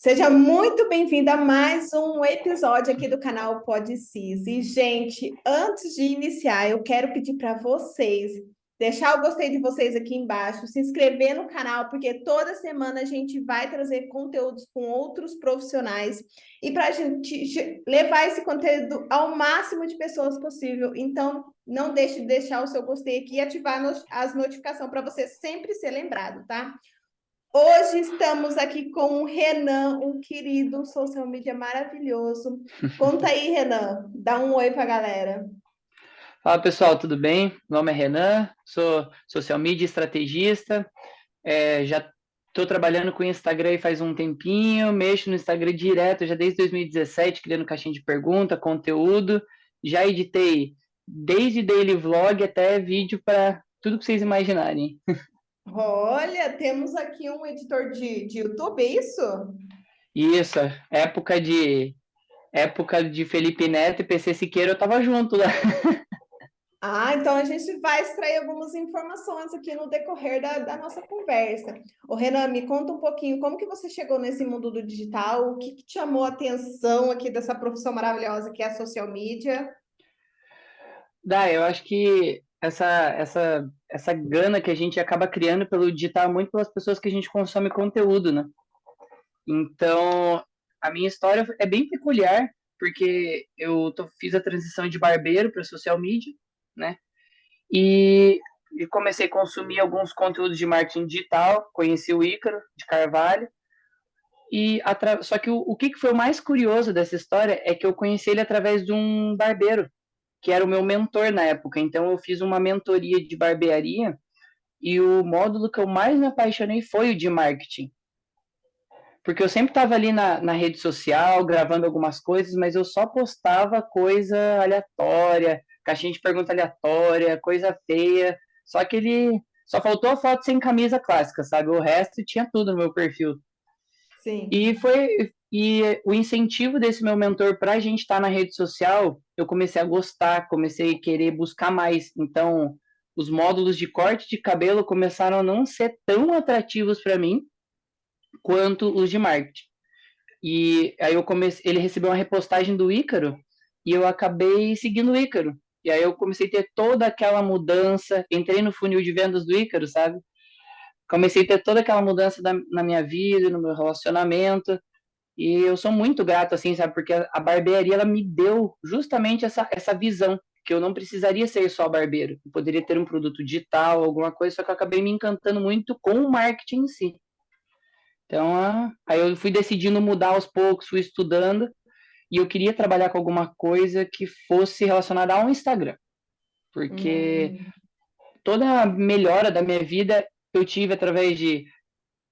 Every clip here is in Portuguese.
Seja muito bem-vindo a mais um episódio aqui do canal Podcis. E, gente, antes de iniciar, eu quero pedir para vocês deixar o gostei de vocês aqui embaixo, se inscrever no canal, porque toda semana a gente vai trazer conteúdos com outros profissionais e para a gente levar esse conteúdo ao máximo de pessoas possível. Então, não deixe de deixar o seu gostei aqui e ativar as notificações para você sempre ser lembrado, tá? Hoje estamos aqui com o Renan, um querido social media maravilhoso. Conta aí, Renan, dá um oi para a galera. Fala pessoal, tudo bem? Meu nome é Renan, sou social media estrategista, já estou trabalhando com o Instagram aí faz um tempinho, mexo no Instagram direto já desde 2017, criando caixinha de pergunta, conteúdo, já editei desde daily vlog até vídeo para tudo que vocês imaginarem. Olha, temos aqui um editor de YouTube, é isso? E isso, época de Felipe Neto e PC Siqueira, eu tava junto lá. Ah, então a gente vai extrair algumas informações aqui no decorrer da nossa conversa. Ô, Renan, me conta um pouquinho como que você chegou nesse mundo do digital, o que te chamou a atenção aqui dessa profissão maravilhosa que é a social media? Eu acho que essa gana que a gente acaba criando pelo digital é muito pelas pessoas que a gente consome conteúdo, né? Então, a minha história é bem peculiar, porque fiz a transição de barbeiro para social media, né? E, e comecei a consumir alguns conteúdos de marketing digital, conheci o Ícaro de Carvalho, só que o que foi o mais curioso dessa história é que eu conheci ele através de um barbeiro, que era o meu mentor na época. Então eu fiz uma mentoria de barbearia e o módulo que eu mais me apaixonei foi o de marketing. Porque eu sempre estava ali na rede social, gravando algumas coisas, mas eu só postava coisa aleatória, caixinha de pergunta aleatória, coisa feia. Só que ele só faltou a foto sem camisa clássica, sabe? O resto tinha tudo no meu perfil. Sim. E o incentivo desse meu mentor para a gente estar na rede social, eu comecei a gostar, comecei a querer buscar mais. Então, os módulos de corte de cabelo começaram a não ser tão atrativos para mim quanto os de marketing. E aí ele recebeu uma repostagem do Ícaro e eu acabei seguindo o Ícaro. E aí eu comecei a ter toda aquela mudança, entrei no funil de vendas do Ícaro, sabe? Comecei a ter toda aquela mudança na minha vida, no meu relacionamento. E eu sou muito grato, assim, sabe? Porque a barbearia, ela me deu justamente essa visão, que eu não precisaria ser só barbeiro. Eu poderia ter um produto digital, alguma coisa, só que eu acabei me encantando muito com o marketing em si. Então, aí eu fui decidindo mudar aos poucos, fui estudando, e eu queria trabalhar com alguma coisa que fosse relacionada ao Instagram. Porque Hum. toda a melhora da minha vida eu tive através de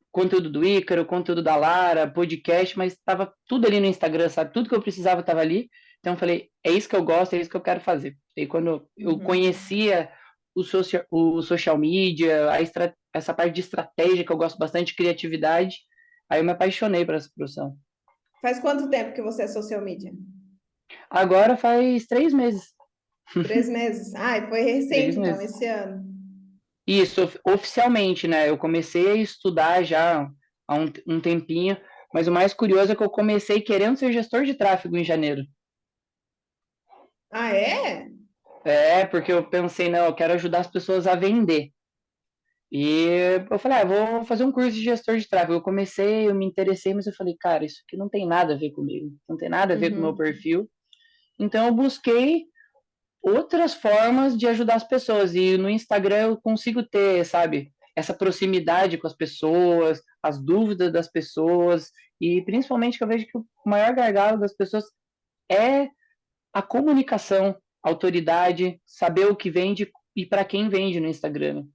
conteúdo do Ícaro, conteúdo da Lara, podcast, mas estava tudo ali no Instagram, sabe? Tudo que eu precisava estava ali. Então eu falei, é isso que eu gosto, é isso que eu quero fazer. E quando eu Uhum. conhecia o social media, essa parte de estratégia que eu gosto bastante, de criatividade, aí eu me apaixonei por essa profissão. Faz quanto tempo que você é social media? Agora faz 3 meses. 3 meses? Ah, foi três recente, então, meses. esse ano. Isso, oficialmente, né? Eu comecei a estudar já há um tempinho, mas o mais curioso é que eu comecei querendo ser gestor de tráfego em janeiro. Ah, é? Porque eu pensei, não, eu quero ajudar as pessoas a vender. E eu falei, vou fazer um curso de gestor de tráfego. Eu me interessei, mas eu falei, cara, isso aqui não tem nada a ver comigo, não tem nada a ver com o meu Uhum. perfil. Então eu busquei outras formas de ajudar as pessoas. E no Instagram eu consigo ter, sabe, essa proximidade com as pessoas, as dúvidas das pessoas. E principalmente que eu vejo que o maior gargalo das pessoas é a comunicação, a autoridade, saber o que vende e para quem vende no Instagram.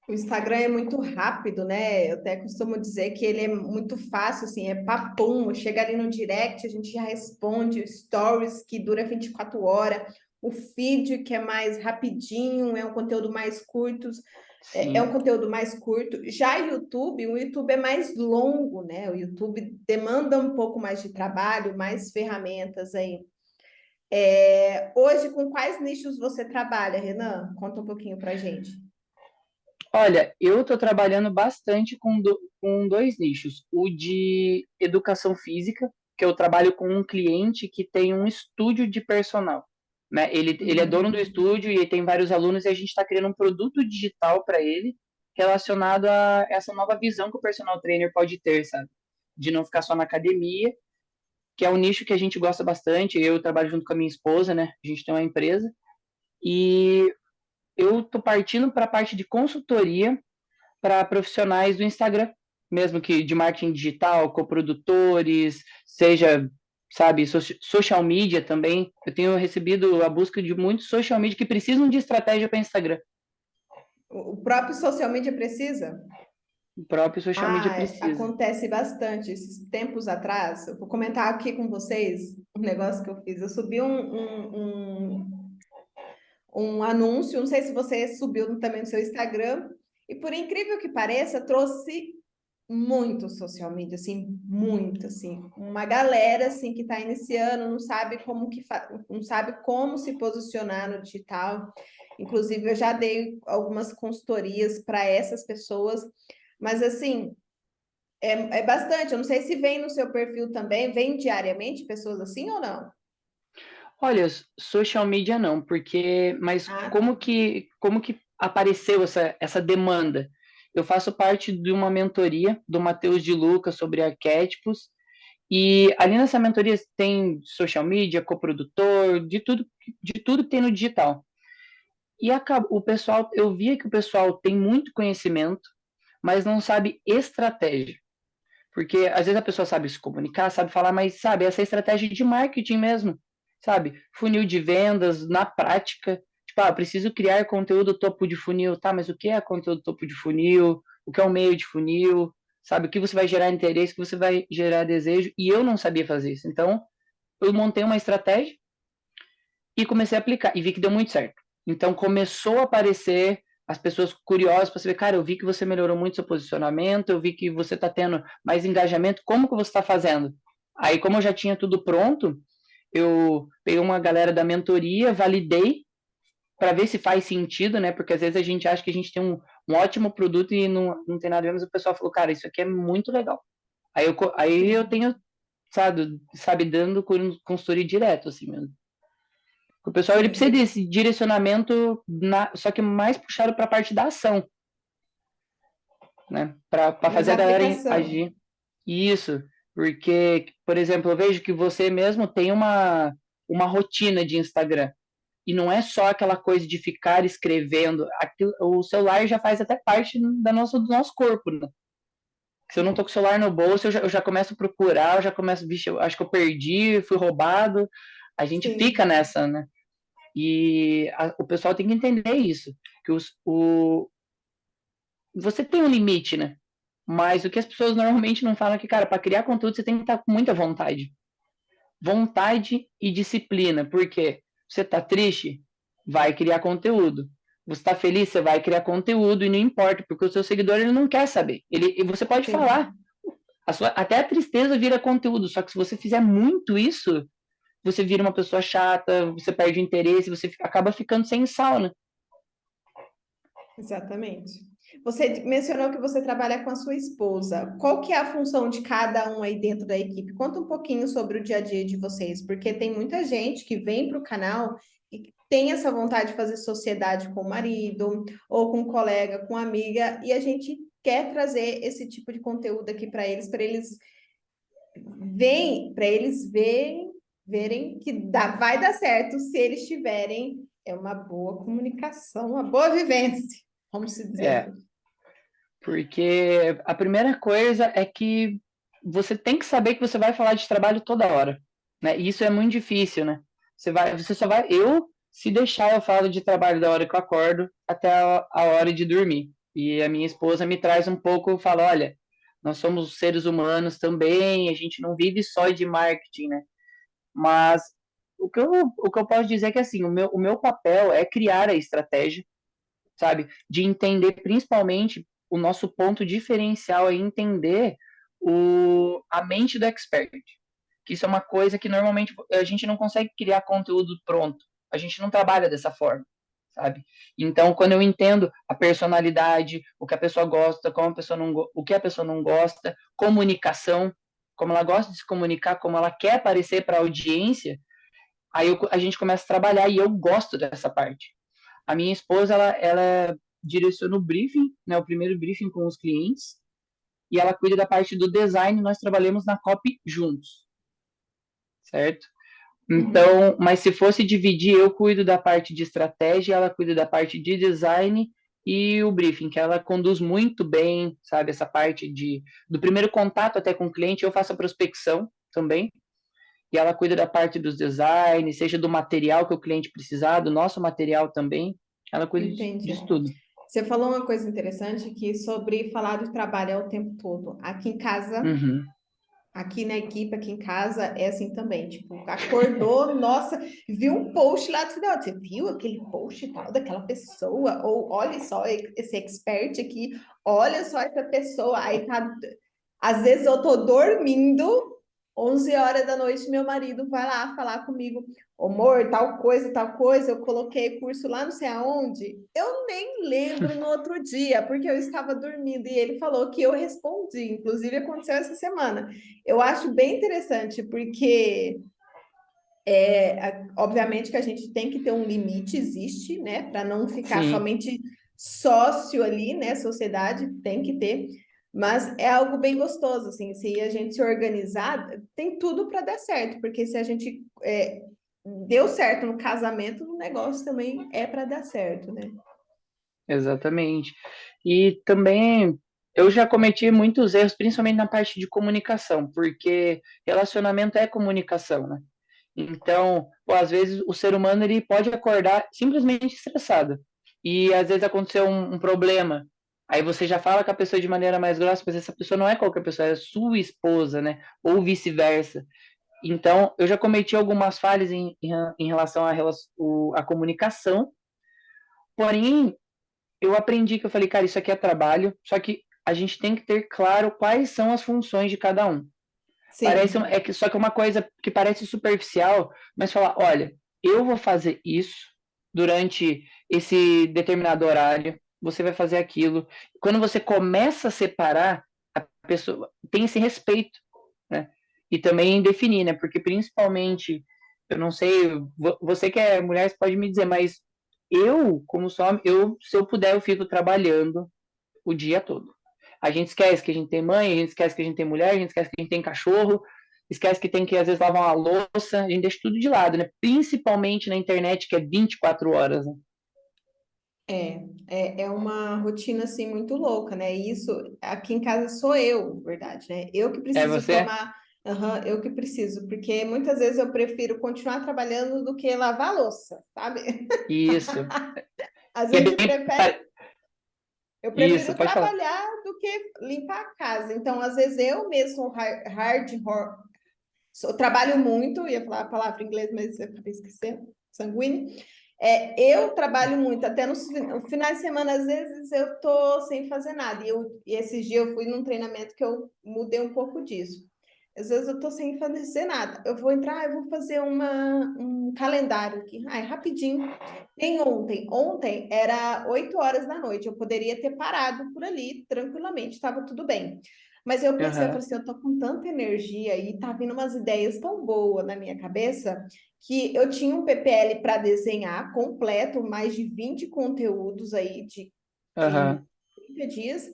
O Instagram é muito rápido, né? Eu até costumo dizer que ele é muito fácil, assim, é papum. Chega ali no direct, a gente já responde, o stories que dura 24 horas, o feed que é mais rapidinho, é um conteúdo mais curto, é um Sim. conteúdo mais curto. Já o YouTube é mais longo, né? O YouTube demanda um pouco mais de trabalho, mais ferramentas aí. Hoje, com quais nichos você trabalha, Renan? Conta um pouquinho pra gente. Olha, eu estou trabalhando bastante com dois nichos. O de educação física, que eu trabalho com um cliente que tem um estúdio de personal, né? Ele é dono do Uhum. estúdio e tem vários alunos e a gente está criando um produto digital para ele relacionado a essa nova visão que o personal trainer pode ter, sabe? De não ficar só na academia, que é um nicho que a gente gosta bastante. Eu trabalho junto com a minha esposa, né? A gente tem uma empresa e eu estou partindo para a parte de consultoria para profissionais do Instagram, mesmo que de marketing digital, coprodutores, seja, sabe, social media também. Eu tenho recebido a busca de muitos social media que precisam de estratégia para Instagram. O próprio social media precisa? O próprio social media precisa. Acontece bastante. Esses tempos atrás, eu vou comentar aqui com vocês um negócio que eu fiz. Eu subi um anúncio, não sei se você subiu também no seu Instagram, e por incrível que pareça, trouxe muito social media, assim, muito, assim, uma galera, assim, que está iniciando, não sabe não sabe como se posicionar no digital. Inclusive, eu já dei algumas consultorias para essas pessoas, mas, assim, é bastante. Eu não sei se vem no seu perfil também, vem diariamente pessoas assim ou não? Olha, social media não, porque, mas Ah, como que apareceu essa demanda? Eu faço parte de uma mentoria do Matheus de Lucas sobre arquétipos. E ali nessa mentoria tem social media, coprodutor, de tudo que tem no digital. E o pessoal, eu via que o pessoal tem muito conhecimento, mas não sabe estratégia. Porque às vezes a pessoa sabe se comunicar, sabe falar, mas sabe, essa estratégia de marketing mesmo, sabe? Funil de vendas na prática. Tipo, preciso criar conteúdo topo de funil. Tá, mas o que é conteúdo topo de funil? O que é um meio de funil? Sabe? O que você vai gerar interesse, o que você vai gerar desejo? E eu não sabia fazer isso. Então, eu montei uma estratégia e comecei a aplicar. E vi que deu muito certo. Então, começou a aparecer as pessoas curiosas para saber, cara, eu vi que você melhorou muito seu posicionamento, eu vi que você está tendo mais engajamento, como que você está fazendo? Aí, como eu já tinha tudo pronto, eu peguei uma galera da mentoria, validei para ver se faz sentido, né? Porque às vezes a gente acha que a gente tem um ótimo produto e não tem nada a ver, mas o pessoal falou, cara, isso aqui é muito legal. Aí eu sim. tenho, sabe, dando consultoria direto, assim mesmo. O pessoal ele Sim, precisa desse direcionamento, só que mais puxado para a parte da ação, né? Para mas fazer a a galera aplicação. agir. Isso, porque, por exemplo, eu vejo que você mesmo tem uma rotina de Instagram. E não é só aquela coisa de ficar escrevendo. O celular já faz até parte do nosso corpo, né? Se eu não tô com o celular no bolso, eu já começo a procurar, eu já começo, vixe, eu acho que eu perdi, fui roubado. A gente fica Sim, nessa, né? E o pessoal tem que entender isso, que você tem um limite, né? Mas o que as pessoas normalmente não falam é que, cara, para criar conteúdo você tem que estar com muita vontade. Vontade e disciplina. Por quê? Você tá triste? Vai criar conteúdo. Você tá feliz? Você vai criar conteúdo e não importa, porque o seu seguidor ele não quer saber. E você pode falar. sim. Até a tristeza vira conteúdo, só que se você fizer muito isso, você vira uma pessoa chata, você perde o interesse, você acaba ficando sem sal, né? Exatamente. Você mencionou que você trabalha com a sua esposa. Qual que é a função de cada um aí dentro da equipe? Conta um pouquinho sobre o dia a dia de vocês, porque tem muita gente que vem para o canal e tem essa vontade de fazer sociedade com o marido, ou com um colega, com amiga, e a gente quer trazer esse tipo de conteúdo aqui para eles verem que vai dar certo se eles tiverem uma boa comunicação, uma boa vivência, vamos se dizer É, assim. porque a primeira coisa é que você tem que saber que você vai falar de trabalho toda hora, né? E isso é muito difícil, né? Você só vai, se deixar, eu falo de trabalho da hora que eu acordo até a hora de dormir. E a minha esposa me traz um pouco, fala, olha, nós somos seres humanos também, a gente não vive só de marketing, né? Mas o que eu posso dizer é que assim, o meu papel é criar a estratégia, sabe? De entender principalmente o nosso ponto diferencial é entender a mente do expert. Que isso é uma coisa que normalmente a gente não consegue criar conteúdo pronto. A gente não trabalha dessa forma. sabe? Então, quando eu entendo a personalidade, o que a pessoa gosta, como a pessoa não, o que a pessoa não gosta, comunicação, como ela gosta de se comunicar, como ela quer aparecer para a audiência, aí a gente começa a trabalhar e eu gosto dessa parte. A minha esposa, ela direciona o briefing, né, o primeiro briefing com os clientes, e ela cuida da parte do design, nós trabalhamos na copy juntos, certo? Uhum. Então, mas se fosse dividir, eu cuido da parte de estratégia, ela cuida da parte de design e o briefing, que ela conduz muito bem, sabe, essa parte do primeiro contato até com o cliente, eu faço a prospecção também, e ela cuida da parte dos designs, seja do material que o cliente precisar, do nosso material também, ela cuida Entendi. disso tudo. Você falou uma coisa interessante aqui sobre falar de trabalho é o tempo todo. Aqui em casa, Uhum. aqui na equipe, aqui em casa, é assim também. Tipo, acordou, nossa, viu um post lá do final. Você viu aquele post e tal daquela pessoa? Ou olha só esse expert aqui, olha só essa pessoa. Aí tá. Às vezes eu tô dormindo, 11 horas da noite, meu marido vai lá falar comigo, amor, tal coisa, eu coloquei curso lá não sei aonde. Eu nem lembro no outro dia, porque eu estava dormindo e ele falou que eu respondi. Inclusive aconteceu essa semana. Eu acho bem interessante, porque obviamente que a gente tem que ter um limite, existe, né? Para não ficar Sim, somente sócio ali, né? Sociedade tem que ter, mas é algo bem gostoso, assim, se a gente se organizar, tem tudo para dar certo, porque se a gente deu certo no casamento, no negócio também é para dar certo, né? exatamente. E também eu já cometi muitos erros, principalmente na parte de comunicação, porque relacionamento é comunicação, né? Então, pô, às vezes o ser humano ele pode acordar simplesmente estressado. E às vezes aconteceu um problema. Aí você já fala com a pessoa de maneira mais grossa, mas essa pessoa não é qualquer pessoa, é sua esposa, né? Ou vice-versa. Então, eu já cometi algumas falhas em relação à comunicação, porém, eu aprendi que eu falei, cara, isso aqui é trabalho, só que a gente tem que ter claro quais são as funções de cada um. Parece Sim, só que é uma coisa que parece superficial, mas falar, olha, eu vou fazer isso durante esse determinado horário, você vai fazer aquilo. Quando você começa a separar, a pessoa tem esse respeito, né? E também definir, né? Porque principalmente, eu não sei, você que é mulher, você pode me dizer, mas eu, como só, se eu puder, eu fico trabalhando o dia todo. A gente esquece que a gente tem mãe, a gente esquece que a gente tem mulher, a gente esquece que a gente tem cachorro, esquece que tem que, às vezes, lavar uma louça, a gente deixa tudo de lado, né? Principalmente na internet, que é 24 horas, né? é uma rotina assim muito louca, né? E isso aqui em casa sou eu, verdade, né? Eu que É preciso você? tomar, aham, eu que preciso, porque muitas vezes eu prefiro continuar trabalhando do que lavar a louça, sabe? Isso. Às E é vezes a gente bem. prefere, eu Isso, prefiro pode falar. trabalhar do que limpar a casa. Então, às vezes eu mesmo sou trabalho muito, ia falar a palavra em inglês, mas eu acabei esquecendo, sanguíneo. Eu trabalho muito, até no finais de semana, às vezes eu tô sem fazer nada. E esses dias eu fui num treinamento que eu mudei um pouco disso. Às vezes eu tô sem fazer nada. Eu vou entrar, eu vou fazer um calendário aqui. Ai, rapidinho. Nem ontem. Ontem era 8 horas da noite. Eu poderia ter parado por ali tranquilamente, estava tudo bem. Mas eu pensei, eu Aham, falei assim, eu tô com tanta energia e tá vindo umas ideias tão boas na minha cabeça que eu tinha um PPL para desenhar completo, mais de 20 conteúdos aí de aham, 30 dias.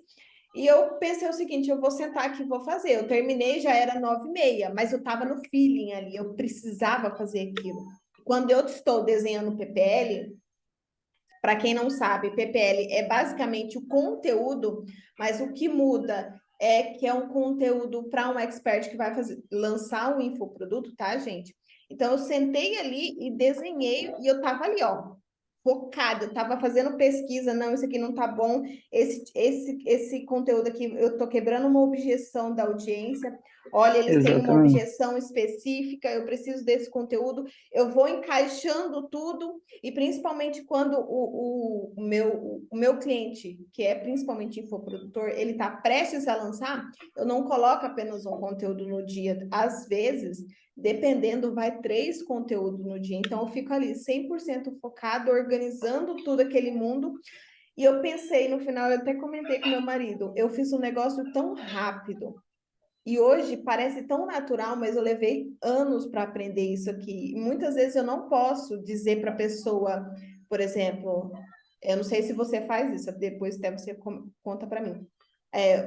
E eu pensei o seguinte, eu vou sentar aqui e vou fazer. Eu terminei, já era 9h30, mas eu estava no feeling ali, eu precisava fazer aquilo. Quando eu estou desenhando PPL, para quem não sabe, PPL é basicamente o conteúdo, mas o que muda é que é um conteúdo para um expert que vai lançar um infoproduto, tá, gente? Então eu sentei ali e desenhei e eu tava ali, ó, focada, eu tava fazendo pesquisa, não, isso aqui não tá bom, esse conteúdo aqui, eu tô quebrando uma objeção da audiência. Olha, eles têm uma exatamente. objeção específica, eu preciso desse conteúdo, eu vou encaixando tudo e principalmente quando o meu cliente, que é principalmente infoprodutor, ele está prestes a lançar, eu não coloco apenas um conteúdo no dia. Às vezes, dependendo, vai 3 conteúdos no dia. Então, eu fico ali 100% focada, organizando tudo aquele mundo. E eu pensei, no final, eu até comentei com meu marido, eu fiz um negócio tão rápido. E hoje parece tão natural, mas eu levei anos para aprender isso aqui. E muitas vezes eu não posso dizer para a pessoa, por exemplo, eu não sei se você faz isso, depois até você conta para mim.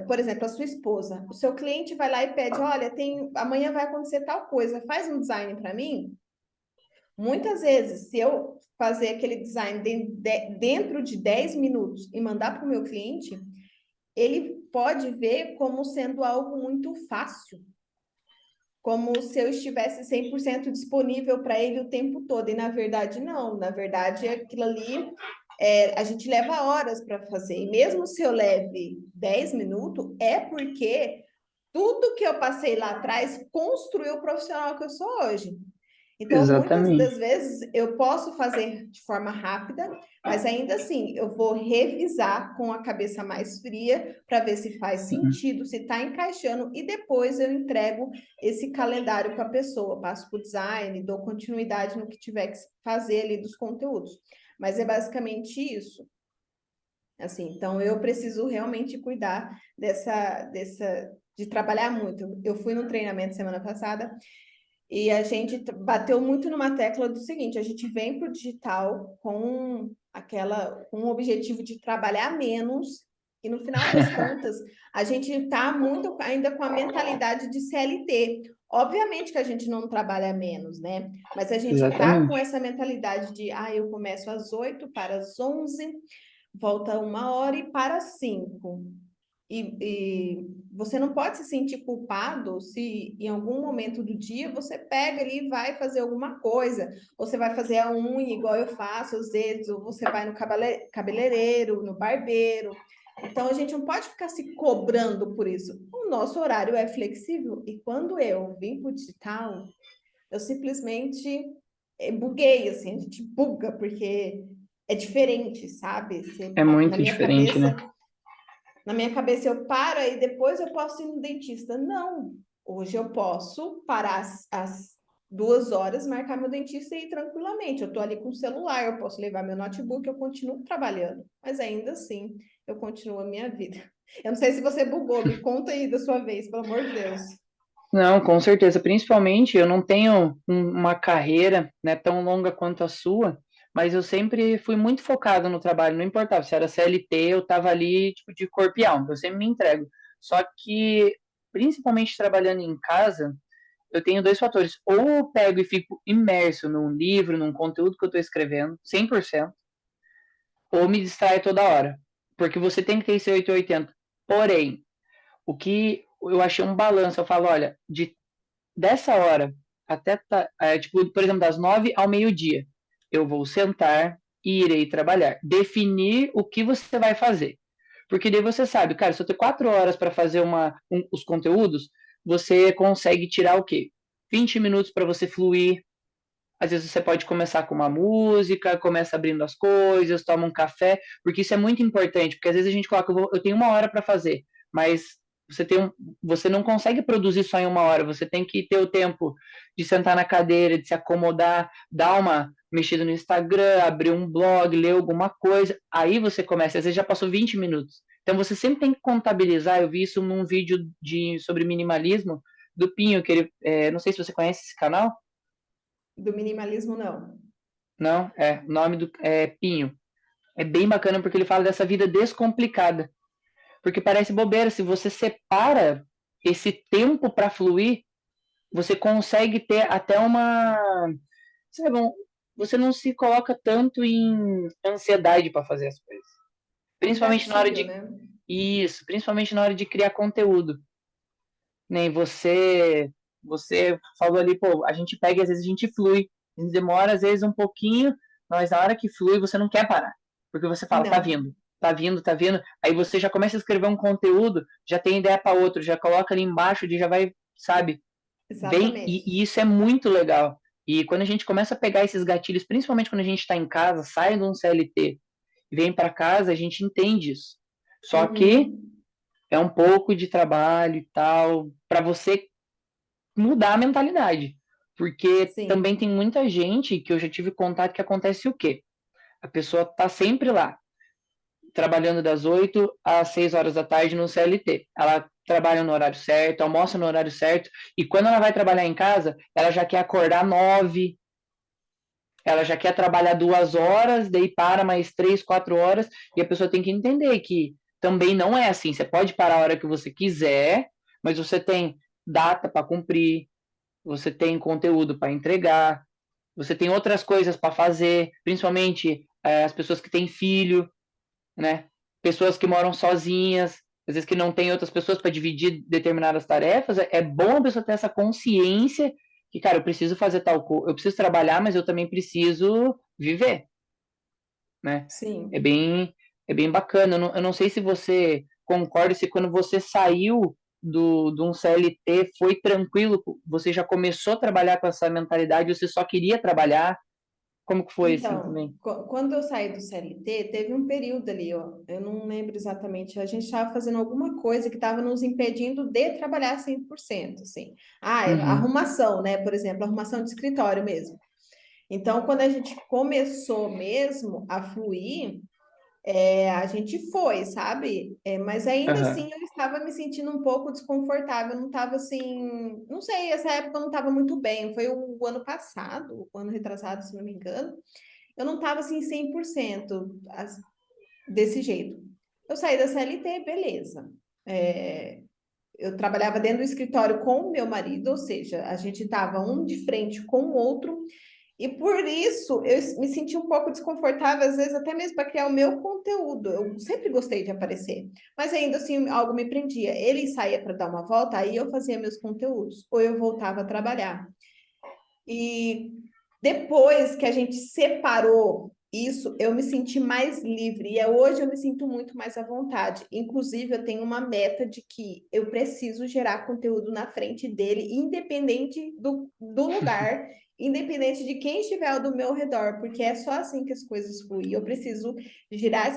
Por exemplo, a sua esposa, o seu cliente vai lá e pede, olha, amanhã vai acontecer tal coisa, faz um design para mim. Muitas vezes, se eu fazer aquele design dentro de 10 minutos e mandar para o meu cliente, ele pode ver como sendo algo muito fácil, como se eu estivesse 100% disponível para ele o tempo todo. E na verdade, não. Na verdade, aquilo ali, a gente leva horas para fazer. E mesmo se eu leve 10 minutos, é porque tudo que eu passei lá atrás construiu o profissional que eu sou hoje. Então, muitas das Exatamente. vezes eu posso fazer de forma rápida, mas ainda assim eu vou revisar com a cabeça mais fria para ver se faz Sim. sentido, se está encaixando, e depois eu entrego esse calendário para a pessoa, passo para o design, dou continuidade no que tiver que fazer ali dos conteúdos. Mas é basicamente isso. Assim, então eu preciso realmente cuidar de trabalhar muito. Eu fui no treinamento semana passada e a gente bateu muito numa tecla do seguinte: a gente vem para o digital com o objetivo de trabalhar menos, e no final das contas, a gente está muito ainda com a mentalidade de CLT. Obviamente que a gente não trabalha menos, né? Mas a gente está com Exatamente. essa mentalidade de, eu começo às 8 para as 11, volta 1 hora e para as 5. E você não pode se sentir culpado se em algum momento do dia você pega ali e vai fazer alguma coisa. Ou você vai fazer a unha, igual eu faço às vezes, ou você vai no cabeleireiro, no barbeiro. Então a gente não pode ficar se cobrando por isso. O nosso horário é flexível. E quando eu vim para o digital, eu simplesmente buguei, assim, a gente buga, porque é diferente, sabe? É muito diferente, né? Na minha cabeça eu paro e depois eu posso ir no dentista. Não, hoje eu posso parar às 2 horas, marcar meu dentista e ir tranquilamente. Eu estou ali com o celular, eu posso levar meu notebook, eu continuo trabalhando. Mas ainda assim, eu continuo a minha vida. Eu não sei se você bugou, me conta aí da sua vez, pelo amor de Deus. Não, com certeza. Principalmente, eu não tenho uma carreira, né, tão longa quanto a sua, mas eu sempre fui muito focado no trabalho, não importava se era CLT, eu estava ali, tipo, de corpo e alma, eu sempre me entrego. Só que, principalmente trabalhando em casa, eu tenho dois fatores. Ou eu pego e fico imerso num livro, num conteúdo que eu estou escrevendo, 100%, ou me distrai toda hora. Porque você tem que ter esse 880. Porém, o que eu achei um balanço, eu falo, olha, dessa hora até, tipo, por exemplo, das 9 ao meio-dia, eu vou sentar e irei trabalhar. Definir o que você vai fazer. Porque daí você sabe, cara, se eu tenho 4 horas para fazer os conteúdos, você consegue tirar o quê? 20 minutos para você fluir. Às vezes você pode começar com uma música, começa abrindo as coisas, toma um café, porque isso é muito importante, porque às vezes a gente coloca, eu tenho 1 hora para fazer, mas você não consegue produzir só em 1 hora, você tem que ter o tempo de sentar na cadeira, de se acomodar, dar uma mexida no Instagram, abrir um blog, ler alguma coisa, aí você começa, às vezes já passou 20 minutos. Então você sempre tem que contabilizar, eu vi isso num vídeo sobre minimalismo do Pinho, que ele, não sei se você conhece esse canal. Do minimalismo, não. Não, o nome é Pinho. É bem bacana porque ele fala dessa vida descomplicada. Porque parece bobeira, se você separa esse tempo para fluir, você consegue ter até sabe, você não se coloca tanto em ansiedade para fazer as coisas. Um Principalmente na hora gatilho, de né? isso, principalmente na hora de criar conteúdo. Nem você falou ali, pô, a gente pega e às vezes a gente flui. A gente demora às vezes um pouquinho, mas na hora que flui você não quer parar. Porque você fala, tá Não, vindo, tá vindo, tá vindo. Aí você já começa a escrever um conteúdo, já tem ideia para outro, já coloca ali embaixo, já vai, sabe? Vem, exatamente. e isso é muito legal. E quando a gente começa a pegar esses gatilhos, principalmente quando a gente está em casa, sai de um CLT e vem para casa, a gente entende isso. Só que Uhum. é um pouco de trabalho e tal, para você mudar a mentalidade. Porque Sim. também tem muita gente que eu já tive contato que acontece o quê? A pessoa tá sempre lá, trabalhando das 8 às 6 horas da tarde no CLT. Ela trabalha no horário certo, almoça no horário certo, e quando ela vai trabalhar em casa, ela já quer acordar 9, ela já quer trabalhar 2 horas, daí para mais 3, 4 horas, e a pessoa tem que entender que também não é assim. Você pode parar a hora que você quiser, mas você tem data para cumprir, você tem conteúdo para entregar, você tem outras coisas para fazer, principalmente as pessoas que têm filho, né? Pessoas que moram sozinhas, às vezes que não tem outras pessoas para dividir determinadas tarefas. É bom a pessoa ter essa consciência que, cara, eu preciso fazer tal coisa, eu preciso trabalhar, mas eu também preciso viver, né? É Sim. bem, é bem bacana. Eu não sei se você concorda, se quando você saiu de um CLT foi tranquilo, você já começou a trabalhar com essa mentalidade, você só queria trabalhar. Como que foi assim Então, também? quando eu saí do CLT, teve um período ali, ó, eu não lembro exatamente, a gente estava fazendo alguma coisa que estava nos impedindo de trabalhar 100%, assim. Ah, Uhum, arrumação, né? Por exemplo, arrumação de escritório mesmo. Então, quando a gente começou mesmo a fluir, a gente foi, sabe? Mas ainda aham, assim eu estava me sentindo um pouco desconfortável, não estava assim, não sei, essa época eu não estava muito bem, foi o ano passado, o ano retrasado, se não me engano, eu não estava assim 100% desse jeito. Eu saí da CLT, beleza. É, eu trabalhava dentro do escritório com o meu marido, ou seja, a gente estava um de frente com o outro, e por isso eu me senti um pouco desconfortável, às vezes até mesmo para criar o meu conteúdo. Eu sempre gostei de aparecer, mas ainda assim algo me prendia. Ele saía para dar uma volta, aí eu fazia meus conteúdos, ou eu voltava a trabalhar. E depois que a gente separou isso, eu me senti mais livre. E hoje eu me sinto muito mais à vontade. Inclusive, eu tenho uma meta de que eu preciso gerar conteúdo na frente dele, independente do lugar, independente de quem estiver ao do meu redor, porque é só assim que as coisas fluem. Eu preciso girar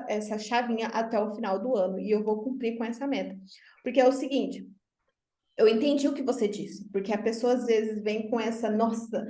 essa chavinha até o final do ano e eu vou cumprir com essa meta. Porque é o seguinte. Eu entendi o que você disse, porque a pessoa às vezes vem com essa, nossa,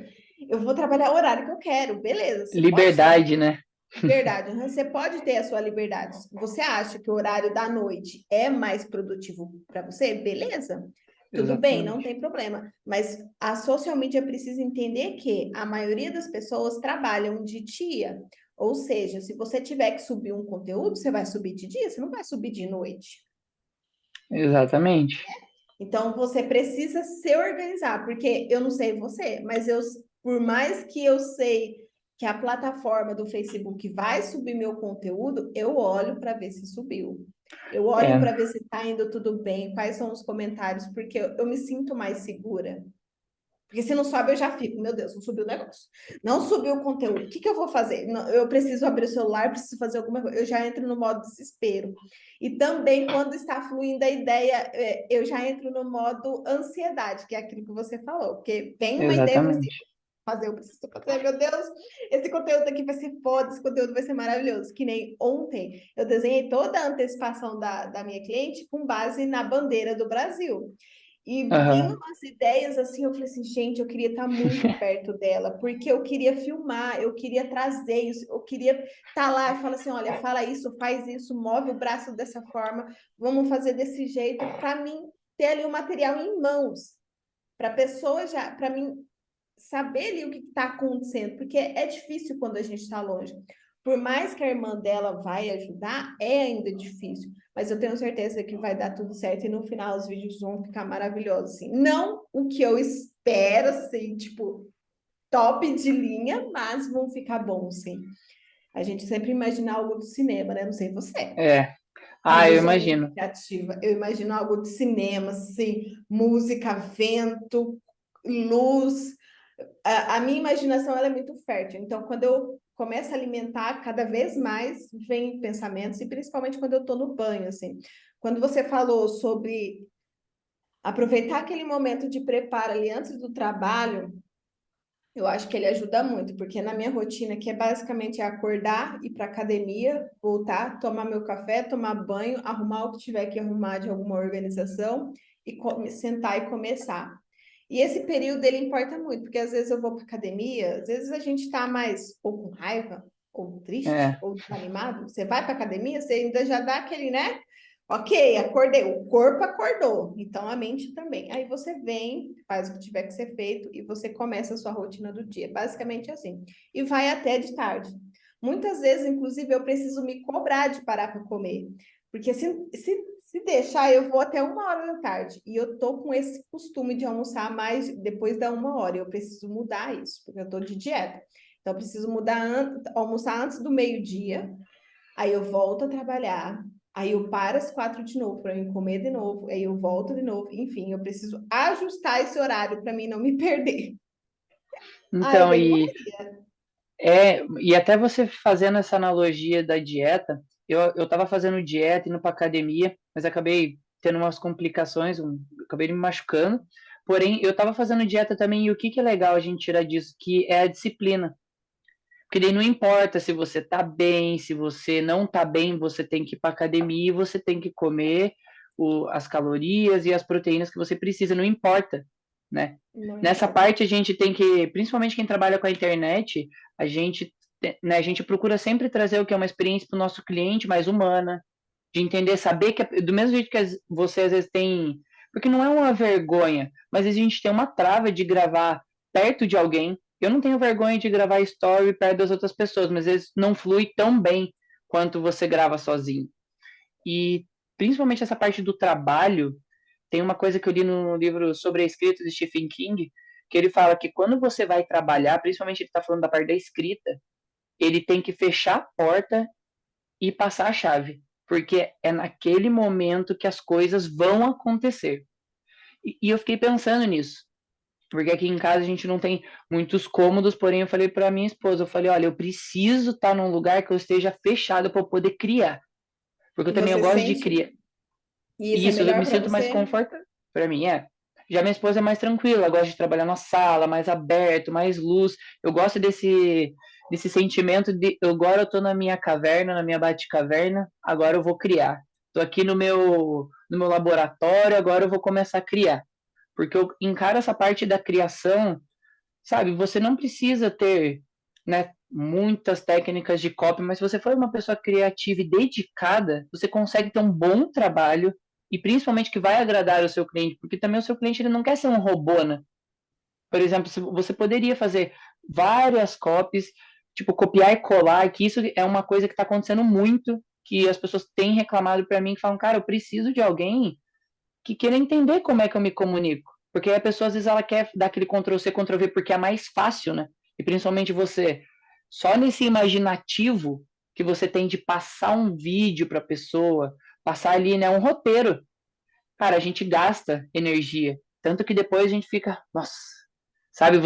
eu vou trabalhar o horário que eu quero, beleza, você pode trabalhar liberdade, né? liberdade, né? Você pode ter a sua liberdade. Você acha que o horário da noite é mais produtivo para você? Beleza, tudo bem, não Exatamente. tem problema. Mas a social media precisa entender que a maioria das pessoas trabalham de dia. Ou seja, se você tiver que subir um conteúdo, você vai subir de dia, você não vai subir de noite. Exatamente. Então você precisa se organizar, porque eu não sei você, mas por mais que eu sei que a plataforma do Facebook vai subir meu conteúdo, eu olho para ver se subiu. Eu olho É, para ver se está indo tudo bem, quais são os comentários, porque eu me sinto mais segura. Porque se não sobe, eu já fico, meu Deus, não subiu o negócio. Não subiu o conteúdo. O que que eu vou fazer? Eu preciso abrir o celular, preciso fazer alguma coisa. Eu já entro no modo desespero. E também, quando está fluindo a ideia, eu já entro no modo ansiedade, que é aquilo que você falou. Porque vem uma ideia, eu falo assim, exatamente. eu preciso fazer, meu Deus, esse conteúdo aqui vai ser foda, esse conteúdo vai ser maravilhoso. Que nem ontem, eu desenhei toda a antecipação da minha cliente com base na bandeira do Brasil. E vinham Aham, umas ideias assim, eu falei assim, gente, eu queria estar muito perto dela, porque eu queria filmar, eu queria trazer isso, eu queria estar lá e falar assim, olha, fala isso, faz isso, move o braço dessa forma, vamos fazer desse jeito, para mim ter ali o material em mãos, para a pessoa já, para mim saber ali o que está acontecendo, porque é difícil quando a gente está longe. Por mais que a irmã dela vai ajudar, é ainda difícil. Mas eu tenho certeza que vai dar tudo certo e no final os vídeos vão ficar maravilhosos, assim. Não o que eu espero, assim, tipo, top de linha, mas vão ficar bons, sim. A gente sempre imagina algo do cinema, né? Não sei você, é. mas Ah, eu eu sou muito imagino. criativa. Eu imagino algo de cinema, assim, música, vento, luz, a minha imaginação ela é muito fértil. Então, quando eu começo a alimentar, cada vez mais vem pensamentos, e principalmente quando eu estou no banho, assim. Quando você falou sobre aproveitar aquele momento de preparo ali antes do trabalho, eu acho que ele ajuda muito, porque na minha rotina, que é basicamente acordar, ir para academia, voltar, tomar meu café, tomar banho, arrumar o que tiver que arrumar de alguma organização e sentar e começar. E esse período ele importa muito, porque às vezes eu vou para academia, às vezes a gente está mais ou com raiva, ou triste, É, ou desanimado. Você vai para academia, você ainda já dá aquele, né? Ok, acordei, o corpo acordou, então a mente também. Aí você vem, faz o que tiver que ser feito e você começa a sua rotina do dia. Basicamente assim. E vai até de tarde. Muitas vezes, inclusive, eu preciso me cobrar de parar para comer. Porque se deixar, eu vou até 1 hora da tarde. E eu tô com esse costume de almoçar mais depois da 1 hora. Eu preciso mudar isso, porque eu tô de dieta. Então, eu preciso almoçar antes do meio-dia. Aí eu volto a trabalhar. Aí eu paro às 4 de novo para eu comer de novo. Aí eu volto de novo. Enfim, eu preciso ajustar esse horário para mim não me perder. Ah, é então, bem corrido. e até você fazendo essa analogia da dieta, eu tava fazendo dieta, indo pra academia, mas acabei tendo umas complicações, acabei me machucando. Porém, eu tava fazendo dieta também, e o que que é legal a gente tirar disso? Que é a disciplina. Porque daí não importa se você tá bem, se você não tá bem, você tem que ir pra academia e você tem que comer as calorias e as proteínas que você precisa, não importa, né? Não Nessa importa. parte a gente tem que, principalmente quem trabalha com a internet, né, a gente procura sempre trazer o que é uma experiência para o nosso cliente mais humana, de entender, saber que do mesmo jeito que você às vezes tem, porque não é uma vergonha, mas a gente tem uma trava de gravar perto de alguém. Eu não tenho vergonha de gravar story perto das outras pessoas, mas às vezes não flui tão bem quanto você grava sozinho. E principalmente essa parte do trabalho, tem uma coisa que eu li no livro sobre a escrita de Stephen King, que ele fala que quando você vai trabalhar, principalmente ele está falando da parte da escrita, ele tem que fechar a porta e passar a chave, porque é naquele momento que as coisas vão acontecer. E eu fiquei pensando nisso, porque aqui em casa a gente não tem muitos cômodos, porém eu falei para minha esposa, eu falei, olha, eu preciso estar num lugar que eu esteja fechado para poder criar, porque eu E também eu você gosto de sente criar. que isso é Isso, eu melhor me para sinto mais você? confortável. Para mim, é. Já minha esposa é mais tranquila, gosta de trabalhar na sala, mais aberto, mais luz. Eu gosto desse sentimento de agora eu tô na minha caverna, na minha bate-caverna, agora eu vou criar. Tô aqui no meu laboratório, agora eu vou começar a criar. Porque eu encaro essa parte da criação, sabe? Você não precisa ter, né, muitas técnicas de copy, mas se você for uma pessoa criativa e dedicada, você consegue ter um bom trabalho e principalmente que vai agradar o seu cliente, porque também o seu cliente ele não quer ser um robô, né? Por exemplo, você poderia fazer várias copies, tipo copiar e colar, que isso é uma coisa que está acontecendo muito, que as pessoas têm reclamado para mim, que falam, cara, eu preciso de alguém que queira entender como é que eu me comunico. Porque a pessoa, às vezes, ela quer dar aquele Ctrl-C, Ctrl-V porque é mais fácil, né? E principalmente você, só nesse imaginativo que você tem de passar um vídeo para a pessoa, passar ali, né, um roteiro. Cara, a gente gasta energia. Tanto que depois a gente fica, nossa, sabe,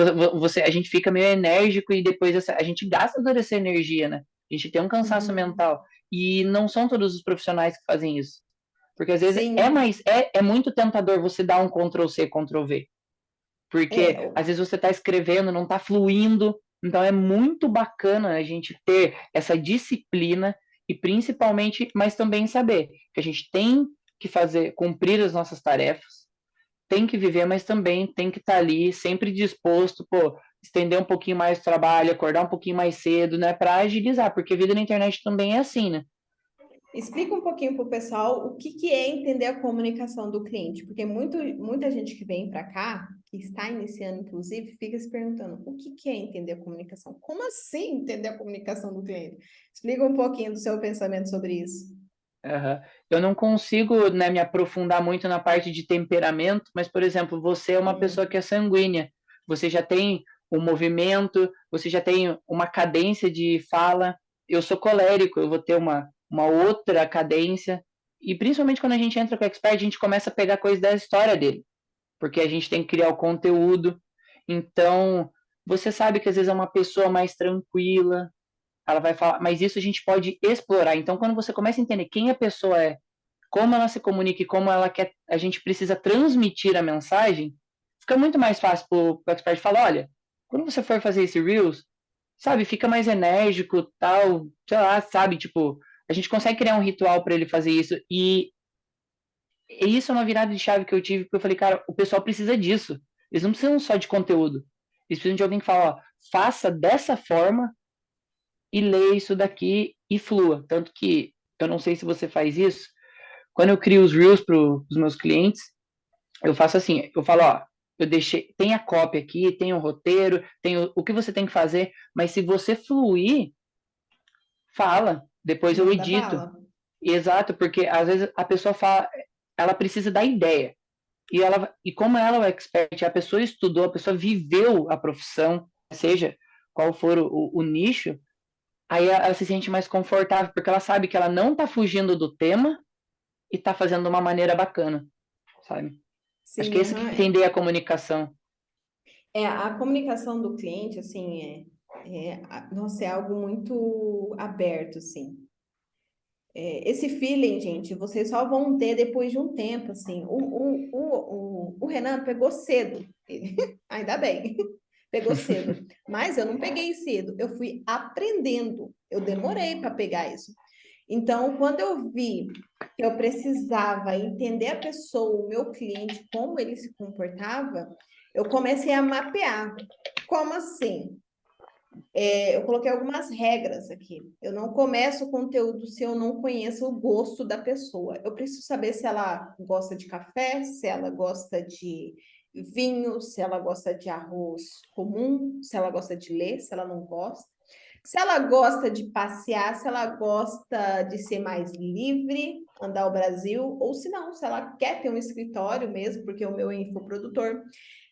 a gente fica meio enérgico e depois a gente gasta toda essa energia, né? A gente tem um cansaço Sim. mental. E não são todos os profissionais que fazem isso. Porque às vezes Sim. é muito tentador você dar um Ctrl C, Ctrl V. É, Porque às vezes você está escrevendo, não está fluindo. Então é muito bacana a gente ter essa disciplina e principalmente, mas também saber que a gente tem que fazer, cumprir as nossas tarefas, tem que viver, mas também tem que estar ali sempre disposto, pô, estender um pouquinho mais o trabalho, acordar um pouquinho mais cedo, né, para agilizar, porque a vida na internet também é assim, né? explica um pouquinho para o pessoal o que, que é entender a comunicação do cliente, porque muita gente que vem para cá, que está iniciando, inclusive, fica se perguntando o que, que é entender a comunicação? Como assim entender a comunicação do cliente? Explica um pouquinho do seu pensamento sobre isso. Aham. Eu não consigo, né, me aprofundar muito na parte de temperamento, mas, por exemplo, você é uma pessoa que é sanguínea, você já tem um movimento, você já tem uma cadência de fala. Eu sou colérico, eu vou ter uma outra cadência. E principalmente quando a gente entra com o expert, a gente começa a pegar coisas da história dele, porque a gente tem que criar o conteúdo. Então, você sabe que às vezes é uma pessoa mais tranquila, ela vai falar, mas isso a gente pode explorar. Então, quando você começa a entender quem a pessoa é, como ela se comunica e como ela quer, a gente precisa transmitir a mensagem, fica muito mais fácil para o expert falar, olha, quando você for fazer esse Reels, sabe, fica mais enérgico, tal, sei lá, sabe, tipo, a gente consegue criar um ritual para ele fazer isso e isso é uma virada de chave que eu tive, porque eu falei, cara, o pessoal precisa disso. Eles não precisam só de conteúdo. Eles precisam de alguém que fala, ó, faça dessa forma e leia isso daqui e flua. Tanto que, eu não sei se você faz isso, quando eu crio os Reels para os meus clientes, eu faço assim, eu falo, ó, eu deixei, tem a cópia aqui, tem o roteiro, tem o que você tem que fazer, mas se você fluir, fala, depois eu Manda edito. bala. Exato, porque às vezes a pessoa fala, ela precisa da ideia. E como ela é o expert, a pessoa estudou, a pessoa viveu a profissão, seja qual for o nicho, aí ela se sente mais confortável, porque ela sabe que ela não está fugindo do tema e está fazendo de uma maneira bacana, sabe? Acho que Sim, esse que é entender a comunicação. a comunicação do cliente, assim, nossa, é algo muito aberto, assim. Esse feeling, gente, vocês só vão ter depois de um tempo, assim. O Renan pegou cedo, ainda bem, pegou cedo. Mas eu não peguei cedo, eu fui aprendendo, eu demorei para pegar isso. Então, quando eu vi que eu precisava entender a pessoa, o meu cliente, como ele se comportava, eu comecei a mapear. Como assim? Eu coloquei algumas regras aqui. Eu não começo o conteúdo se eu não conheço o gosto da pessoa. Eu preciso saber se ela gosta de café, se ela gosta de vinho, se ela gosta de arroz comum, se ela gosta de ler, se ela não gosta. Se ela gosta de passear, se ela gosta de ser mais livre, andar o Brasil, ou se não, se ela quer ter um escritório mesmo, porque o meu é infoprodutor.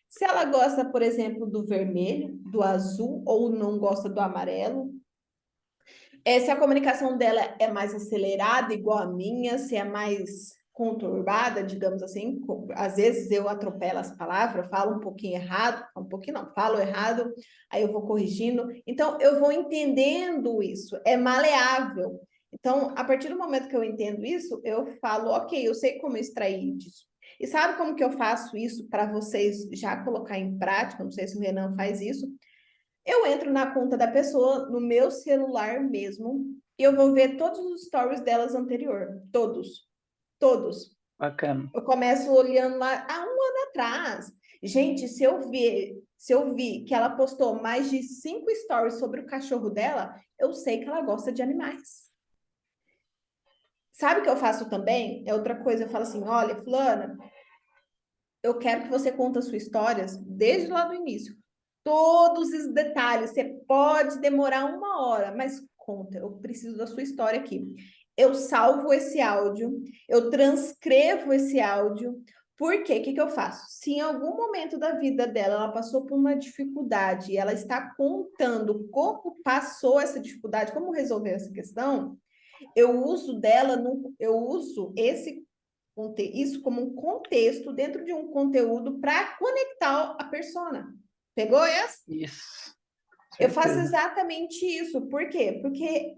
Se ela gosta, por exemplo, do vermelho, do azul, ou não gosta do amarelo. Se a comunicação dela é mais acelerada, igual a minha, se é mais conturbada, digamos assim, às vezes eu atropelo as palavras, falo um pouquinho errado, um pouquinho não, falo errado, aí eu vou corrigindo. Então, eu vou entendendo isso, é maleável. Então, a partir do momento que eu entendo isso, eu falo, ok, eu sei como extrair disso. E sabe como que eu faço isso para vocês já colocar em prática? Não sei se o Renan faz isso. Eu entro na conta da pessoa, no meu celular mesmo, e eu vou ver todos os stories delas anterior. Todos. Todos. Bacana. Eu começo olhando lá há um ano atrás. Gente, se eu vi que ela postou mais de 5 stories sobre o cachorro dela, eu sei que ela gosta de animais. Sabe o que eu faço também? É outra coisa, eu falo assim: olha, fulana, eu quero que você conte as suas histórias desde lá do início. Todos os detalhes. Você pode demorar 1 hora, mas conta, eu preciso da sua história aqui. Eu salvo esse áudio, eu transcrevo esse áudio. Por quê? O que eu faço? Se em algum momento da vida dela ela passou por uma dificuldade e ela está contando como passou essa dificuldade, como resolveu essa questão, eu uso isso como um contexto dentro de um conteúdo para conectar a persona. Pegou essa? Isso, Eu faço certeza. exatamente isso. Por quê? Porque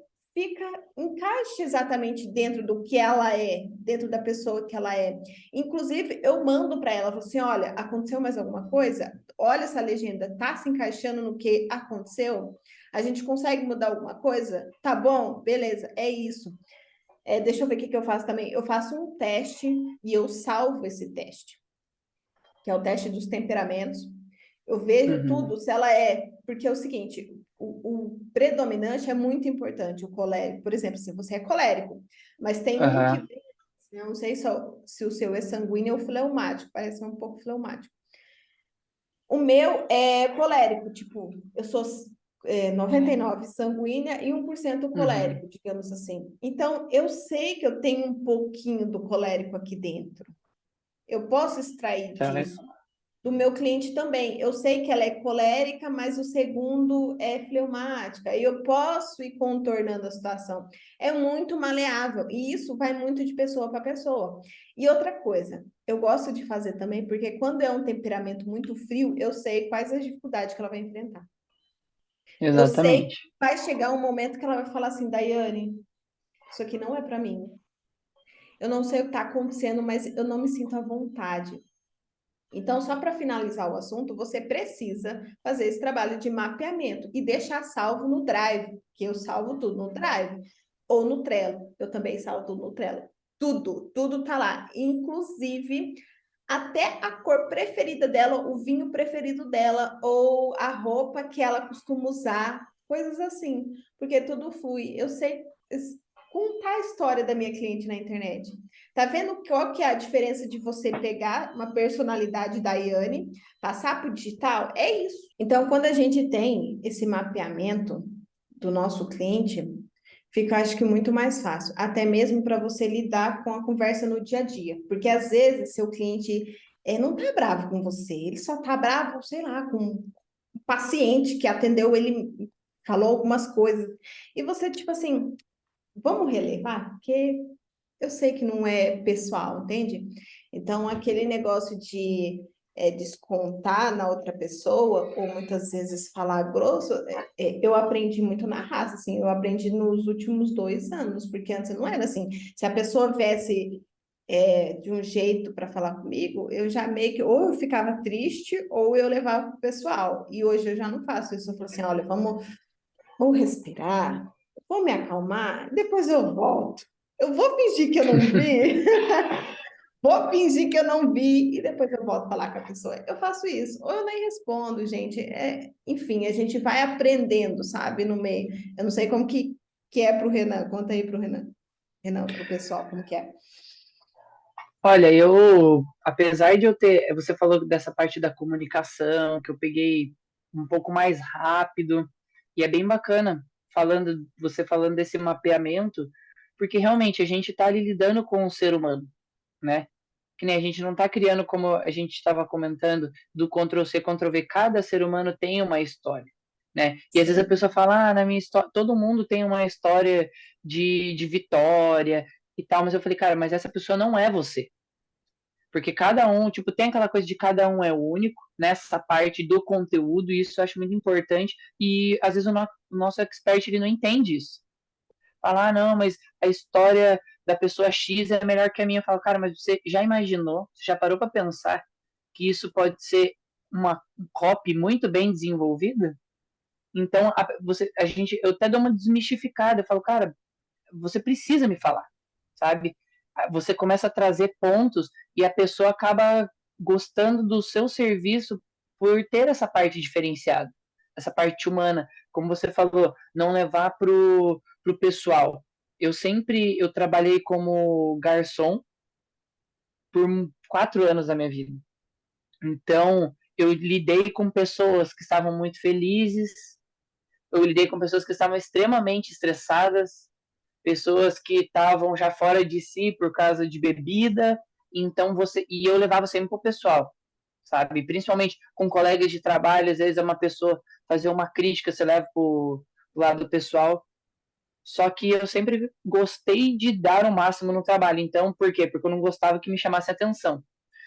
encaixa exatamente dentro do que ela é, dentro da pessoa que ela é. Inclusive, eu mando para ela, falo assim, olha, aconteceu mais alguma coisa? Olha essa legenda, tá se encaixando no que aconteceu? A gente consegue mudar alguma coisa? Tá bom? Beleza, é isso. Deixa eu ver o que eu faço também. Eu faço um teste e eu salvo esse teste, que é o teste dos temperamentos. Eu vejo Uhum. tudo, se ela é. Porque é o seguinte: o predominante é muito importante, o colérico. Por exemplo, se você é colérico, mas tem um que. Aham. Eu não sei se o seu é sanguíneo ou fleumático, parece um pouco fleumático. O meu é colérico, tipo, eu sou 99 sanguínea e 1% Uhum. colérico, digamos assim. Então, eu sei que eu tenho um pouquinho do colérico aqui dentro. Eu posso extrair Tá, disso. Do meu cliente também. Eu sei que ela é colérica, mas o segundo é fleumática. E eu posso ir contornando a situação. É muito maleável. E isso vai muito de pessoa para pessoa. E outra coisa, eu gosto de fazer também, porque quando é um temperamento muito frio, eu sei quais as dificuldades que ela vai enfrentar. Eu sei que exatamente. vai chegar um momento que ela vai falar assim, Daiane, isso aqui não é para mim. Eu não sei o que está acontecendo, mas eu não me sinto à vontade. Então, só para finalizar o assunto, você precisa fazer esse trabalho de mapeamento e deixar salvo no Drive, que eu salvo tudo no Drive, ou no Trello. Eu também salvo tudo no Trello. Tudo, tudo tá lá. Inclusive, até a cor preferida dela, o vinho preferido dela, ou a roupa que ela costuma usar, coisas assim, porque tudo flui. Eu sei contar a história da minha cliente na internet. Tá vendo qual que é a diferença de você pegar uma personalidade da Yane, passar para o digital? É isso. Então, quando a gente tem esse mapeamento do nosso cliente, fica, acho que, muito mais fácil, até mesmo para você lidar com a conversa no dia a dia, porque às vezes seu cliente não tá bravo com você, ele só tá bravo, sei lá, com um paciente que atendeu ele, falou algumas coisas, e você, tipo assim, vamos relevar, porque eu sei que não é pessoal, entende? Então, aquele negócio de descontar na outra pessoa, ou muitas vezes falar grosso, eu aprendi muito na raça, assim, eu aprendi nos últimos 2 anos, porque antes não era assim. Se a pessoa viesse de um jeito para falar comigo, eu já meio que, ou eu ficava triste, ou eu levava para o pessoal. E hoje eu já não faço isso, eu falo assim, olha, vamos respirar, vou me acalmar, depois eu volto. Eu vou fingir que eu não vi, vou fingir que eu não vi e depois eu volto falar com a pessoa. Eu faço isso, ou eu nem respondo, gente. Enfim, a gente vai aprendendo, sabe, no meio. Eu não sei como que é para o Renan. Conta aí para o Renan. Renan, para o pessoal, como que é. Olha, eu, apesar de eu ter, você falou dessa parte da comunicação, que eu peguei um pouco mais rápido, e é bem bacana você falando desse mapeamento, porque realmente a gente está ali lidando com o ser humano, né? Que nem a gente não está criando, como a gente estava comentando, do Ctrl+C, Ctrl+V, cada ser humano tem uma história, né? E às vezes a Sim. pessoa fala, na minha história, todo mundo tem uma história de vitória e tal, mas eu falei, cara, mas essa pessoa não é você. Porque cada um, tipo, tem aquela coisa de cada um é único nessa parte do conteúdo, e isso eu acho muito importante. E às vezes o nosso expert ele não entende isso. Fala, ah, não, mas a história da pessoa X é melhor que a minha. Eu falo, cara, mas você já imaginou, você já parou para pensar que isso pode ser uma copy muito bem desenvolvida? Então, eu até dou uma desmistificada. Eu falo, cara, você precisa me falar, sabe? Você começa a trazer pontos e a pessoa acaba gostando do seu serviço por ter essa parte diferenciada, essa parte humana. Como você falou, não levar pro pessoal. Eu trabalhei como garçom por 4 anos da minha vida. Então, eu lidei com pessoas que estavam muito felizes, eu lidei com pessoas que estavam extremamente estressadas, pessoas que estavam já fora de si por causa de bebida, então e eu levava sempre pro pessoal, sabe? Principalmente com colegas de trabalho, às vezes é uma pessoa fazer uma crítica, você leva pro lado pessoal. Só que eu sempre gostei de dar o máximo no trabalho. Então, por quê? Porque eu não gostava que me chamasse atenção.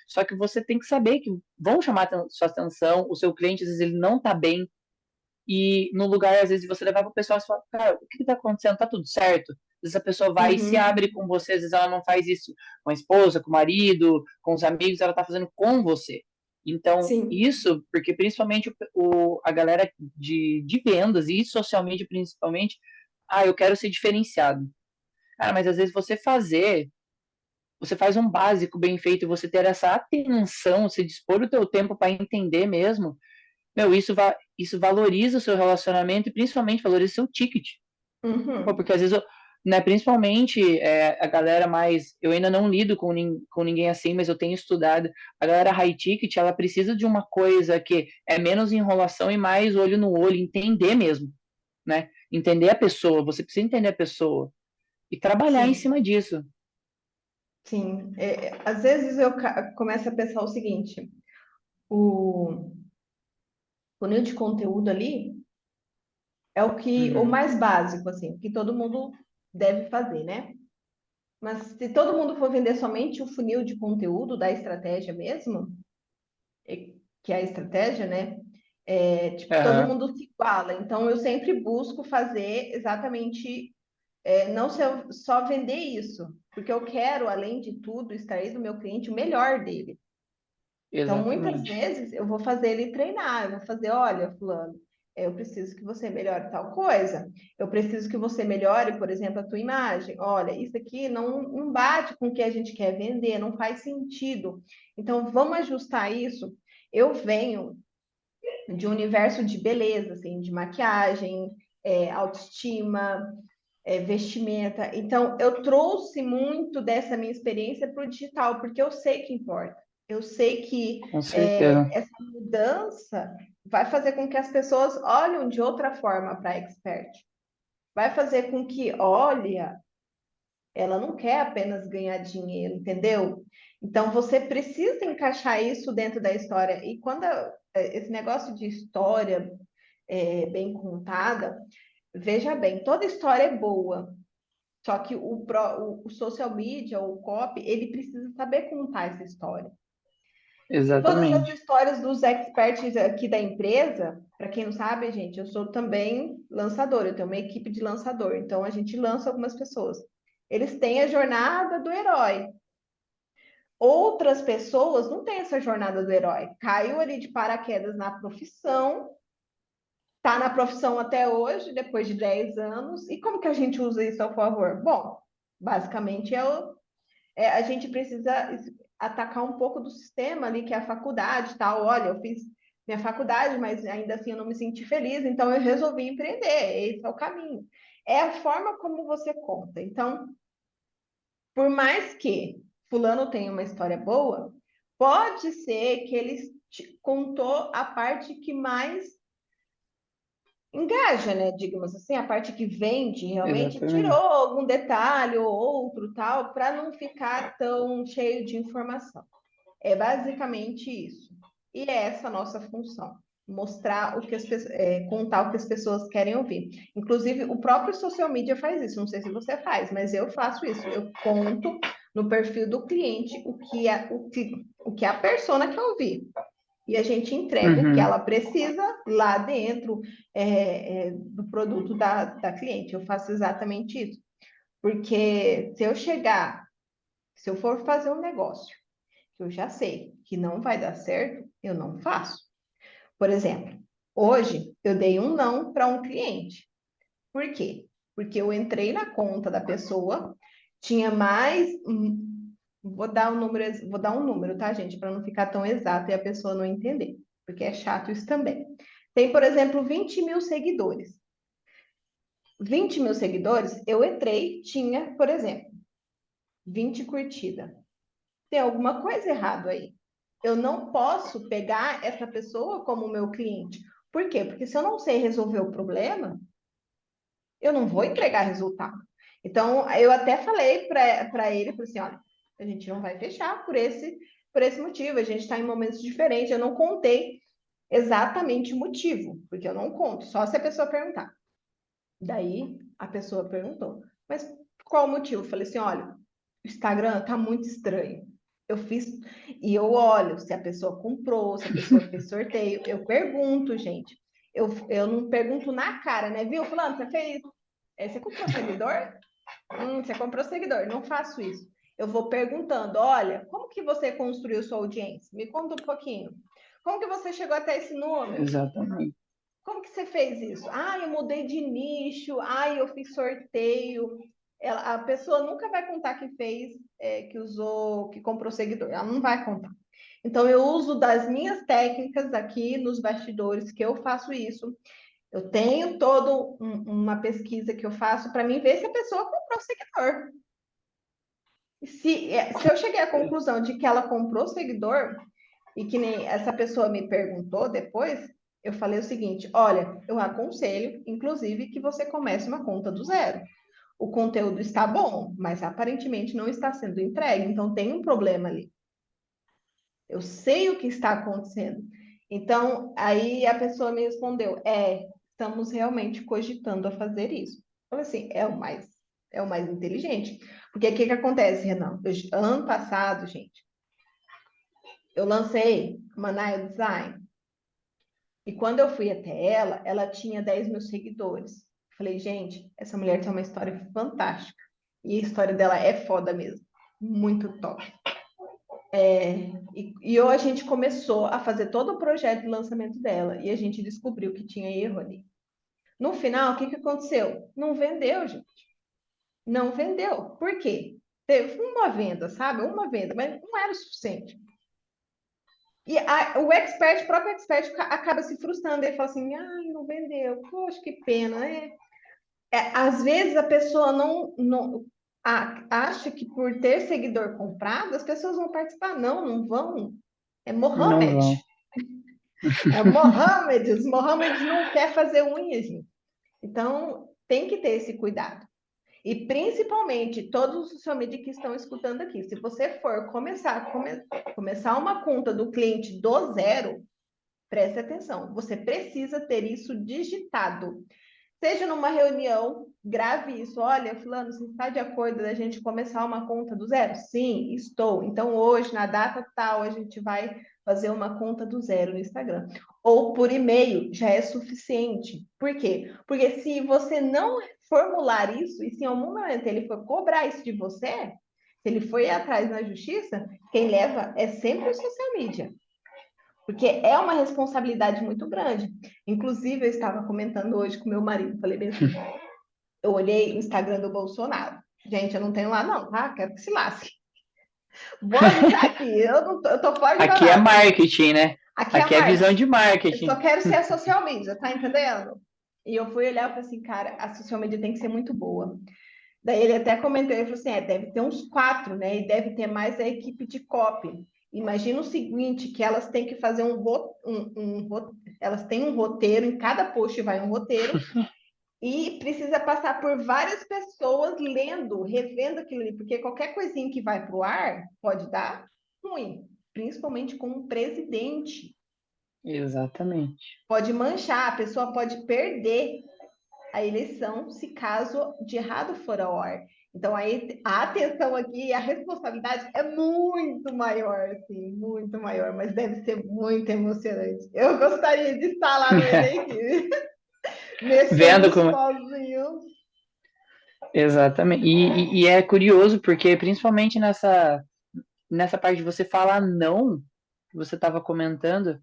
Só que você tem que saber que vão chamar sua atenção, o seu cliente, às vezes, ele não tá bem, e no lugar, às vezes, você levar para o pessoal e falar, cara, o que está acontecendo? Tá tudo certo? Às vezes a pessoa vai e se Uhum. abre com você, às vezes ela não faz isso com a esposa, com o marido, com os amigos, ela está fazendo com você. Então, Sim. isso, porque principalmente a galera de vendas e social media principalmente, eu quero ser diferenciado. Cara, mas às vezes você faz um básico bem feito, você ter essa atenção, se dispor o teu tempo para entender mesmo, meu, isso valoriza o seu relacionamento e principalmente valoriza o seu ticket. Pô, Uhum. porque às vezes, né, principalmente a galera mais. Eu ainda não lido com ninguém assim, mas eu tenho estudado. A galera high ticket, ela precisa de uma coisa que é menos enrolação e mais olho no olho, entender mesmo, né? Entender a pessoa, você precisa entender a pessoa e trabalhar em Sim. cima disso. Sim. Às vezes eu começo a pensar o seguinte, o funil de conteúdo ali é o Uhum. mais básico, assim, que todo mundo deve fazer, né? Mas se todo mundo for vender somente o funil de conteúdo da estratégia mesmo, que é a estratégia, né? Tipo, todo Aham. mundo se iguala. Então, eu sempre busco fazer exatamente, não só vender isso, porque eu quero, além de tudo, extrair do meu cliente o melhor dele. Então, muitas Exatamente. vezes eu vou fazer ele treinar, eu vou fazer, olha, fulano, Eu preciso que você melhore tal coisa. Eu preciso que você melhore, por exemplo, a tua imagem. Olha, isso aqui não bate com o que a gente quer vender, não faz sentido. Então, vamos ajustar isso. Eu venho de um universo de beleza, assim, de maquiagem, autoestima, vestimenta. Então, eu trouxe muito dessa minha experiência para o digital, porque eu sei que importa. Eu sei que Com certeza. essa mudança vai fazer com que as pessoas olhem de outra forma para a expert. Vai fazer com que, olha, ela não quer apenas ganhar dinheiro, entendeu? Então, você precisa encaixar isso dentro da história. E quando esse negócio de história bem contada, veja bem, toda história é boa, só que o social media, o copy, ele precisa saber contar essa história. Todas as Exatamente. histórias dos experts aqui da empresa, para quem não sabe, gente, eu sou também lançadora, eu tenho uma equipe de lançador, então a gente lança algumas pessoas. Eles têm a jornada do herói. Outras pessoas não têm essa jornada do herói. Caiu ali de paraquedas na profissão, está na profissão até hoje, depois de 10 anos, e como que a gente usa isso ao favor? Bom, basicamente a gente precisa atacar um pouco do sistema ali, que é a faculdade, tal. Olha, eu fiz minha faculdade, mas ainda assim eu não me senti feliz, então eu resolvi empreender. Esse é o caminho. É a forma como você conta. Então, por mais que fulano tenha uma história boa, pode ser que ele contou a parte que mais engaja, né? Digamos assim, a parte que vende realmente tirou Exatamente. algum detalhe ou outro tal, para não ficar tão cheio de informação. É basicamente isso. E é essa a nossa função. Mostrar o que contar o que as pessoas querem ouvir. Inclusive, o próprio social media faz isso. Não sei se você faz, mas eu faço isso. Eu conto no perfil do cliente o que a persona quer ouvir. E a gente entrega o que Uhum. ela precisa lá dentro do produto da cliente. Eu faço exatamente isso. Porque se eu for fazer um negócio que eu já sei que não vai dar certo, eu não faço. Por exemplo, hoje eu dei um não para um cliente. Por quê? Porque eu entrei na conta da pessoa, tinha mais. Vou dar um número, tá, gente? Para não ficar tão exato e a pessoa não entender, porque é chato isso também. Tem, por exemplo, 20 mil seguidores. 20 mil seguidores, eu entrei, tinha, por exemplo, 20 curtidas. Tem alguma coisa errada aí. Eu não posso pegar essa pessoa como meu cliente. Por quê? Porque se eu não sei resolver o problema, eu não vou entregar resultado. Então, eu até falei para ele, falei assim, olha, a gente não vai fechar por esse motivo, a gente está em momentos diferentes, eu não contei exatamente o motivo, porque eu não conto, só se a pessoa perguntar. Daí, a pessoa perguntou, mas qual o motivo? Eu falei assim, olha, o Instagram tá muito estranho. Eu fiz e eu olho se a pessoa comprou, se a pessoa fez sorteio. Eu pergunto, gente. Eu não pergunto na cara, né? Viu, fulano, você fez? Você comprou seguidor? Você comprou seguidor. Não faço isso. Eu vou perguntando, olha, como que você construiu sua audiência? Me conta um pouquinho. Como que você chegou até esse número? Exatamente. Como que você fez isso? Ah, eu mudei de nicho. Ah, eu fiz sorteio. A pessoa nunca vai contar que fez, que usou, que comprou seguidor. Ela não vai contar. Então, eu uso das minhas técnicas aqui nos bastidores, que eu faço isso. Eu tenho toda uma pesquisa que eu faço para mim ver se a pessoa comprou seguidor. Se eu cheguei à conclusão de que ela comprou seguidor, e que nem essa pessoa me perguntou depois, eu falei o seguinte: olha, eu aconselho, inclusive, que você comece uma conta do zero. O conteúdo está bom, mas aparentemente não está sendo entregue, então tem um problema ali. Eu sei o que está acontecendo. Então, aí a pessoa me respondeu: estamos realmente cogitando a fazer isso. Eu falei assim, é o mais inteligente. Porque o que acontece, Renan? Ano passado, gente, eu lancei Manaia Design. E quando eu fui até ela, ela tinha 10 mil seguidores. Falei, gente, essa mulher tem uma história fantástica. E a história dela é foda mesmo. Muito top. E a gente começou a fazer todo o projeto de lançamento dela e a gente descobriu que tinha erro ali. No final, o que aconteceu? Não vendeu, gente. Não vendeu. Por quê? Teve uma venda, sabe? Uma venda, mas não era o suficiente. E o próprio expert acaba se frustrando. Ele fala assim, não vendeu. Poxa, que pena, né? Às vezes a pessoa não acha que por ter seguidor comprado, as pessoas vão participar. Não, não vão. É Não Mohamed. vão. É Mohamed. Os Mohamed não quer fazer unha, gente. Então, tem que ter esse cuidado. E principalmente todos os social media que estão escutando aqui, se você for começar uma conta do cliente do zero, preste atenção, você precisa ter isso digitado. Seja numa reunião, grave isso. Olha, fulano, você está de acordo da gente começar uma conta do zero? Sim, estou. Então, hoje, na data tal, a gente vai fazer uma conta do zero no Instagram. Ou por e-mail, já é suficiente. Por quê? Porque se você não formular isso, e se em algum momento ele for cobrar isso de você, se ele for ir atrás na justiça, quem leva é sempre o social media. Porque é uma responsabilidade muito grande. Inclusive, eu estava comentando hoje com meu marido, falei bem assim, eu olhei o Instagram do Bolsonaro. Gente, eu não tenho lá não, tá? Quero que se lasque. Vou avisar aqui, eu tô fora de Aqui é barato. marketing, né? Aqui é a Aqui é visão marketing. de Eu só marketing. quero ser a social media, tá entendendo? E eu fui olhar e falei assim, cara, a social media tem que ser muito boa. Daí ele até comentou, ele falou assim, deve ter uns 4, né? E deve ter mais a equipe de copy. Imagina o seguinte, que elas têm que fazer elas têm um roteiro, em cada post vai um roteiro, e precisa passar por várias pessoas lendo, revendo aquilo ali, porque qualquer coisinha que vai para o ar pode dar ruim, principalmente com um presidente. Exatamente. Pode manchar, a pessoa pode perder a eleição se caso de errado for ao ar. Então, aí, a atenção aqui, a responsabilidade é muito maior, assim, muito maior, mas deve ser muito emocionante. Eu gostaria de estar lá no Enem, mexendo Vendo os como. pauzinhos. Exatamente. E é curioso, porque principalmente nessa parte de você falar não, que você estava comentando,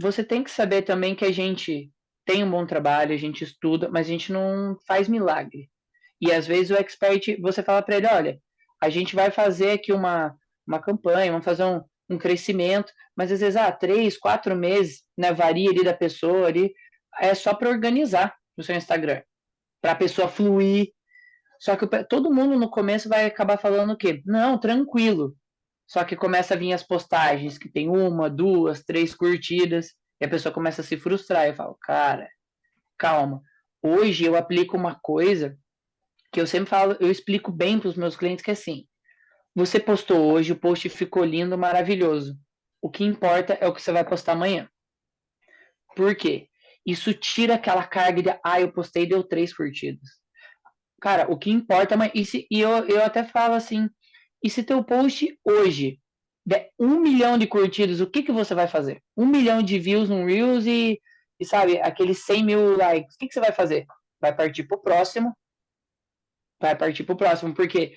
você tem que saber também que a gente tem um bom trabalho, a gente estuda, mas a gente não faz milagre. E às vezes o expert, você fala para ele, olha, a gente vai fazer aqui uma campanha, vamos fazer um crescimento, mas às vezes, 3, 4 meses, né, varia ali da pessoa ali, é só para organizar o seu Instagram, para a pessoa fluir. Só que todo mundo no começo vai acabar falando o quê? Não, tranquilo. Só que começa a vir as postagens que tem 1, 2, 3 curtidas, e a pessoa começa a se frustrar. Eu falo, cara, calma. Hoje eu aplico uma coisa que eu sempre falo, eu explico bem para os meus clientes que é assim, você postou hoje, o post ficou lindo, maravilhoso. O que importa é o que você vai postar amanhã. Por quê? Isso tira aquela carga de, eu postei e deu 3 curtidas. Cara, o que importa, eu até falo assim, e se teu post hoje der 1 milhão de curtidas, o que você vai fazer? 1 milhão de views no Reels e sabe, aqueles 100 mil likes, o que você vai fazer? Vai partir pro próximo, porque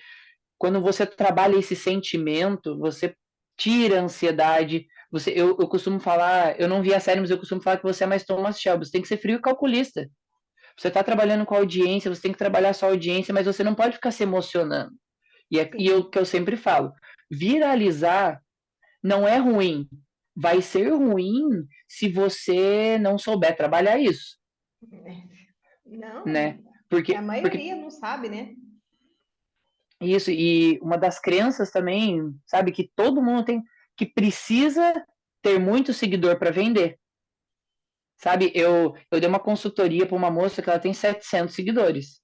quando você trabalha esse sentimento, você tira a ansiedade, eu costumo falar, eu não vi a série, mas eu costumo falar que você é mais Thomas Shelby, você tem que ser frio e calculista. Você está trabalhando com a audiência, você tem que trabalhar sua audiência, mas você não pode ficar se emocionando. E o que eu sempre falo, viralizar não é ruim. Vai ser ruim se você não souber trabalhar isso, Não, né? a Porque maioria não sabe, né? isso, e uma das crenças também, sabe, que todo mundo tem, que precisa ter muito seguidor para vender. Sabe, eu dei uma consultoria para uma moça que ela tem 700 seguidores.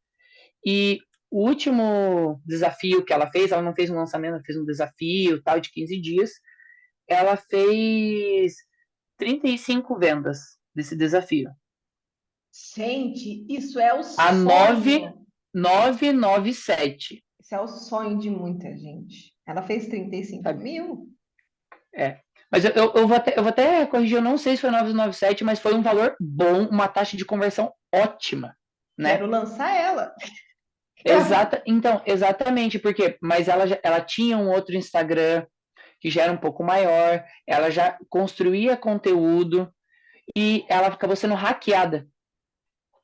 E o último desafio que ela não fez um lançamento, ela fez um desafio tal de 15 dias. Ela fez 35 vendas desse desafio. Gente, isso é o A sonho. 9997. Isso é o sonho de muita gente. Ela fez 35 Sabe? mil? É. Mas eu vou até corrigir, eu não sei se foi 997, mas foi um valor bom, uma taxa de conversão ótima, Quero né? lançar ela. Então, exatamente, porque mas ela tinha um outro Instagram, que já era um pouco maior, ela já construía conteúdo e ela acabou sendo hackeada.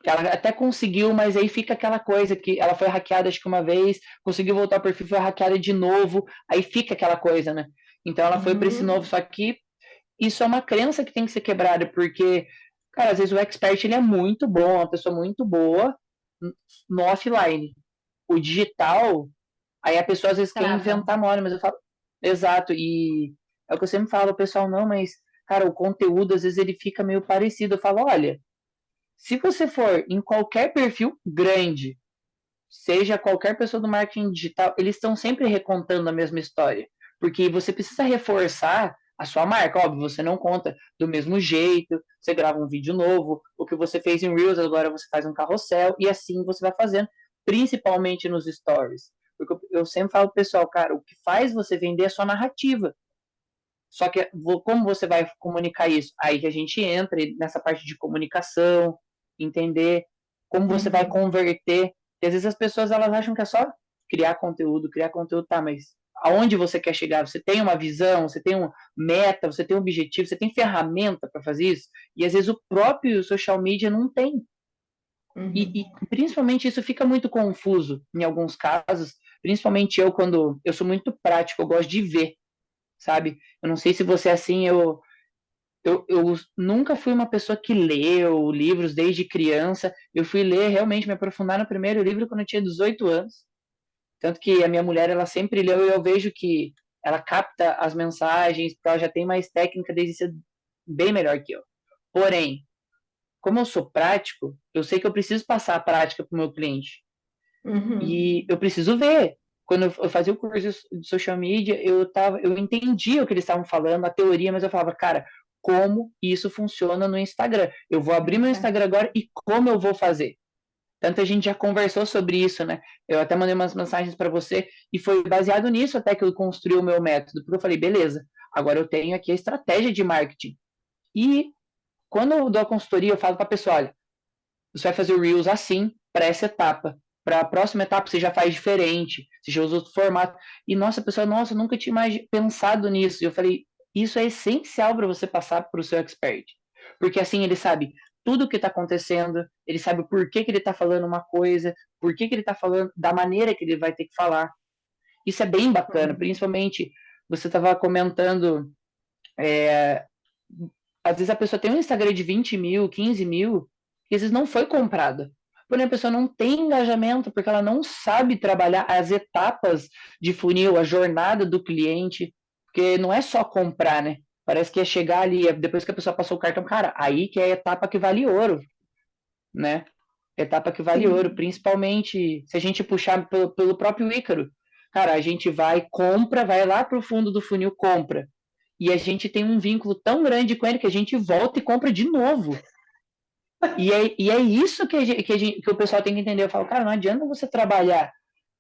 Ela até conseguiu, mas aí fica aquela coisa que ela foi hackeada acho que uma vez, conseguiu voltar ao perfil, foi hackeada de novo, aí fica aquela coisa, né? Então ela foi para esse novo, só que isso é uma crença que tem que ser quebrada, porque, cara, às vezes o expert ele é muito bom, uma pessoa muito boa no offline. O digital, aí a pessoa às vezes quer Trava. inventar moda, mas eu falo, exato, e é o que eu sempre falo, o pessoal, não, mas, cara, o conteúdo às vezes ele fica meio parecido. Eu falo, olha, se você for em qualquer perfil grande, seja qualquer pessoa do marketing digital, eles estão sempre recontando a mesma história. Porque você precisa reforçar a sua marca. Óbvio, você não conta do mesmo jeito, você grava um vídeo novo, o que você fez em Reels, agora você faz um carrossel, e assim você vai fazendo, principalmente nos stories. Porque eu sempre falo pro pessoal, cara, o que faz você vender é a sua narrativa. Só que como você vai comunicar isso? Aí que a gente entra nessa parte de comunicação, entender como você vai converter. E às vezes as pessoas elas acham que é só criar conteúdo, tá, mas aonde você quer chegar? Você tem uma visão, você tem uma meta, você tem um objetivo, você tem ferramenta para fazer isso? E às vezes o próprio social media não tem. E principalmente isso fica muito confuso em alguns casos, principalmente eu quando eu sou muito prático, eu gosto de ver, sabe? Eu não sei se você é assim, eu nunca fui uma pessoa que leu livros desde criança. Eu fui ler, realmente, me aprofundar no primeiro livro quando eu tinha 18 anos. Tanto que a minha mulher, ela sempre leu e eu vejo que ela capta as mensagens, porque ela já tem mais técnica desde ser bem melhor que eu. Porém, como eu sou prático, eu sei que eu preciso passar a prática para o meu cliente. Uhum. E eu preciso ver. Quando eu fazia o curso de social media, eu entendia o que eles estavam falando, a teoria, mas eu falava, cara, como isso funciona no Instagram? Eu vou abrir meu Insta. Instagram agora e como eu vou fazer? Tanto a gente já conversou sobre isso, né? Eu até mandei umas mensagens para você e foi baseado nisso até que eu construí o meu método. Porque eu falei, beleza, agora eu tenho aqui a estratégia de marketing. E quando eu dou a consultoria, eu falo para a pessoa, olha, você vai fazer o Reels assim para essa etapa. Para a próxima etapa você já faz diferente, você já usa outro formato. E nossa, a pessoa, nossa, eu nunca tinha mais pensado nisso. E eu falei, isso é essencial para você passar para o seu expert. Porque assim ele sabe tudo o que está acontecendo, ele sabe por que, que ele está falando uma coisa, por que, que ele está falando, da maneira que ele vai ter que falar. Isso é bem bacana, principalmente você estava comentando, é, às vezes a pessoa tem um Instagram de 20 mil, 15 mil, e às vezes não foi comprada. Porém, a pessoa não tem engajamento porque ela não sabe trabalhar as etapas de funil, a jornada do cliente, porque não é só comprar, né? Parece que é chegar ali, depois que a pessoa passou o cartão, cara, aí que é a etapa que vale ouro, né? Etapa que vale ouro, Sim. principalmente se a gente puxar pelo próprio Ícaro. Cara, a gente vai, compra, vai lá pro fundo do funil, compra. E a gente tem um vínculo tão grande com ele que a gente volta e compra de novo. E é isso que o pessoal tem que entender. Eu falo, cara, não adianta você trabalhar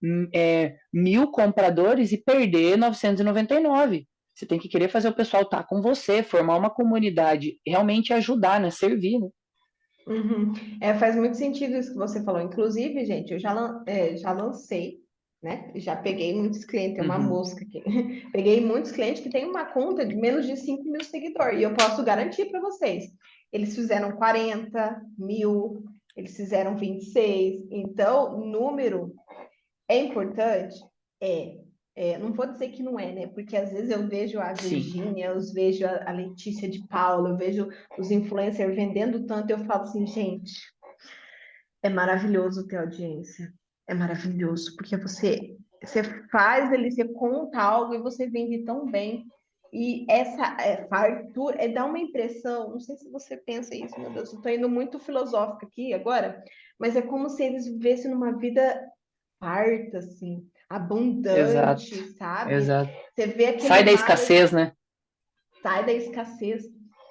1.000 compradores e perder 999. Você tem que querer fazer o pessoal estar com você, formar uma comunidade, realmente ajudar, né? Servir, né? Uhum. É, faz muito sentido isso que você falou. Inclusive, gente, eu já lancei, né? Já peguei muitos clientes, tem uma Uhum. mosca aqui. Peguei muitos clientes que têm uma conta de menos de 5 mil seguidores. E eu posso garantir para vocês, eles fizeram 40 mil, eles fizeram 26. Então, número é importante? É. Não vou dizer que não é, né? Porque às vezes eu vejo a Sim. Virgínia, eu vejo a Letícia de Paula, eu vejo os influencers vendendo tanto, eu falo assim, gente, é maravilhoso ter audiência. É maravilhoso, porque você faz ali, você conta algo e você vende tão bem. E essa fartura dá uma impressão, não sei se você pensa isso, meu Deus, eu estou indo muito filosófica aqui agora, mas é como se eles vivessem numa vida farta, assim, Exato. abundante, sabe? Exato. Você vê aquele Sai da mar, escassez, né? sai da escassez.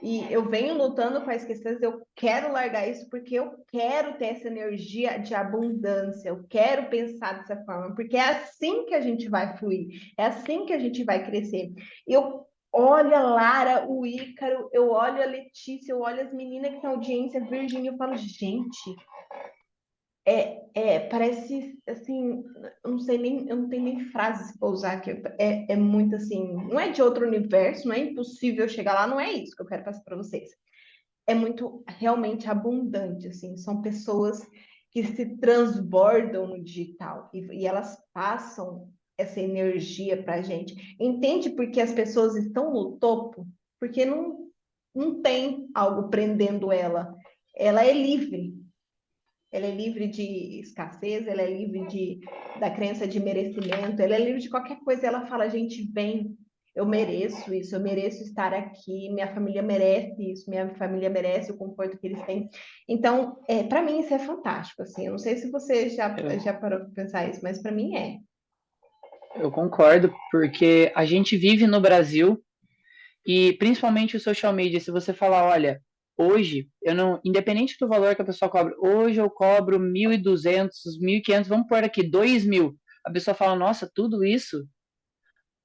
E eu venho lutando com a escassez, eu quero largar isso porque eu quero ter essa energia de abundância, eu quero pensar dessa forma, porque é assim que a gente vai fluir, é assim que a gente vai crescer. Eu olho a Lara, o Ícaro, eu olho a Letícia, eu olho as meninas que têm audiência, a Virgínia, eu falo, gente, Parece assim, eu não sei nem, eu não tenho nem frases para usar aqui. É muito assim, não é de outro universo, não é impossível chegar lá, não é isso que eu quero passar para vocês. É muito realmente abundante, assim, são pessoas que se transbordam no digital e elas passam essa energia para a gente. Entende por que as pessoas estão no topo? Porque não tem algo prendendo ela. Ela é livre. Ela é livre de escassez, ela é livre da crença de merecimento, ela é livre de qualquer coisa. Ela fala, gente, vem, eu mereço isso, eu mereço estar aqui, minha família merece isso, minha família merece o conforto que eles têm. Então, para mim isso é fantástico, assim. Eu não sei se você Eu, já parou para pensar isso, mas para mim é. eu concordo, porque a gente vive no Brasil e principalmente o social media, se você falar, olha, hoje, eu não, independente do valor que a pessoa cobra, hoje eu cobro 1.200, 1.500, vamos pôr aqui, 2.000. A pessoa fala, nossa, tudo isso?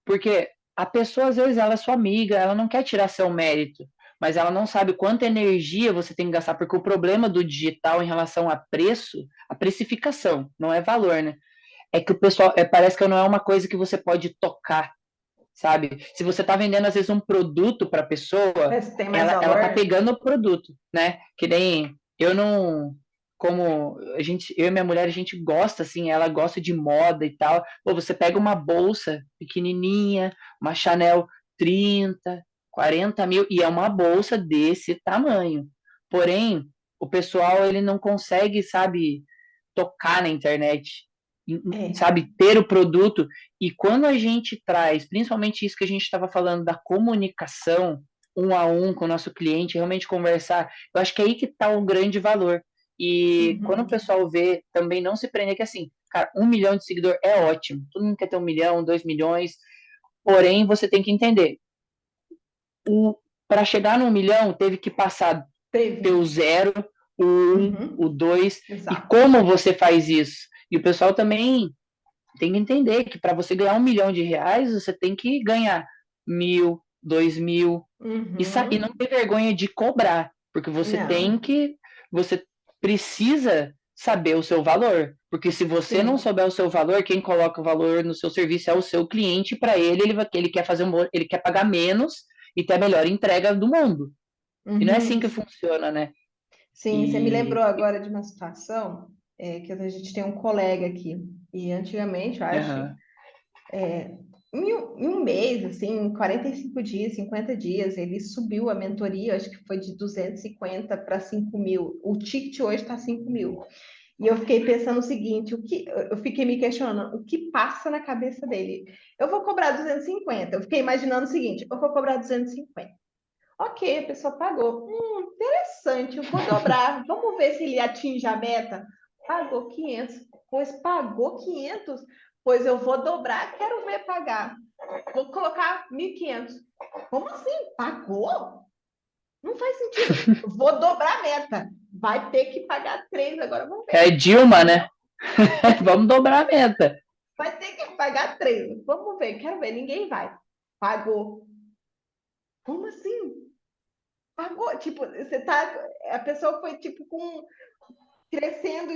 Porque a pessoa, às vezes, ela é sua amiga, ela não quer tirar seu mérito, mas ela não sabe quanta energia você tem que gastar, porque o problema do digital em relação a preço, a precificação, não é valor, né? É que o pessoal, parece que não é uma coisa que você pode tocar, sabe? Se você está vendendo, às vezes, um produto para a pessoa, Mas tem mais ela tá valor? pegando o produto, né? Que nem eu não. Como eu e minha mulher, a gente gosta, assim, ela gosta de moda e tal. Pô, você pega uma bolsa pequenininha, uma Chanel 30, 40 mil, e é uma bolsa desse tamanho. Porém, o pessoal, ele não consegue, sabe, tocar na internet, É. sabe, ter o produto. E quando a gente traz, principalmente isso que a gente estava falando da comunicação um a um com o nosso cliente, realmente conversar, eu acho que é aí que está o grande valor. E quando o Uhum. pessoal vê, também não se prender que assim, cara, 1 milhão de seguidor é ótimo. Todo mundo quer ter 1 milhão, 2 milhões. Porém, você tem que entender, para chegar no 1 milhão, teve que passar Teve. teu zero, o um, o Uhum. dois, e Exato. como você faz isso? E o pessoal também tem que entender que para você ganhar 1 milhão de reais, você tem que ganhar 1.000, 2.000, e não Uhum. ter vergonha de cobrar, porque Não. você precisa saber o seu valor, porque se você não Sim. souber o seu valor, quem coloca o valor no seu serviço é o seu cliente, para ele quer ele quer pagar menos e ter a melhor entrega do mundo. E não é Uhum. assim que funciona, né? Sim, você me E lembrou agora de uma situação que a gente tem um colega aqui. E antigamente, eu acho, aham, em um mês, assim, 45 dias, 50 dias, ele subiu a mentoria, acho que foi de 250 para 5 mil. O ticket hoje está 5 mil. E eu fiquei pensando o seguinte, eu fiquei me questionando, o que passa na cabeça dele? Eu vou cobrar 250. Eu fiquei imaginando o seguinte, eu vou cobrar 250. Ok, a pessoa pagou. Interessante, eu vou dobrar. Vamos ver se ele atinge a meta. Pagou 500. Pois pagou 500. Pois eu vou dobrar, quero ver pagar. Vou colocar 1.500. Como assim? Pagou? Não faz sentido. Vou dobrar a meta. Vai ter que pagar 3 agora. Vamos ver. é Dilma, né? Vamos dobrar a meta. Vai ter que pagar 3. Vamos ver, quero ver. Ninguém vai. Pagou. Como assim? Pagou. Tipo, você tá. A pessoa foi tipo com crescendo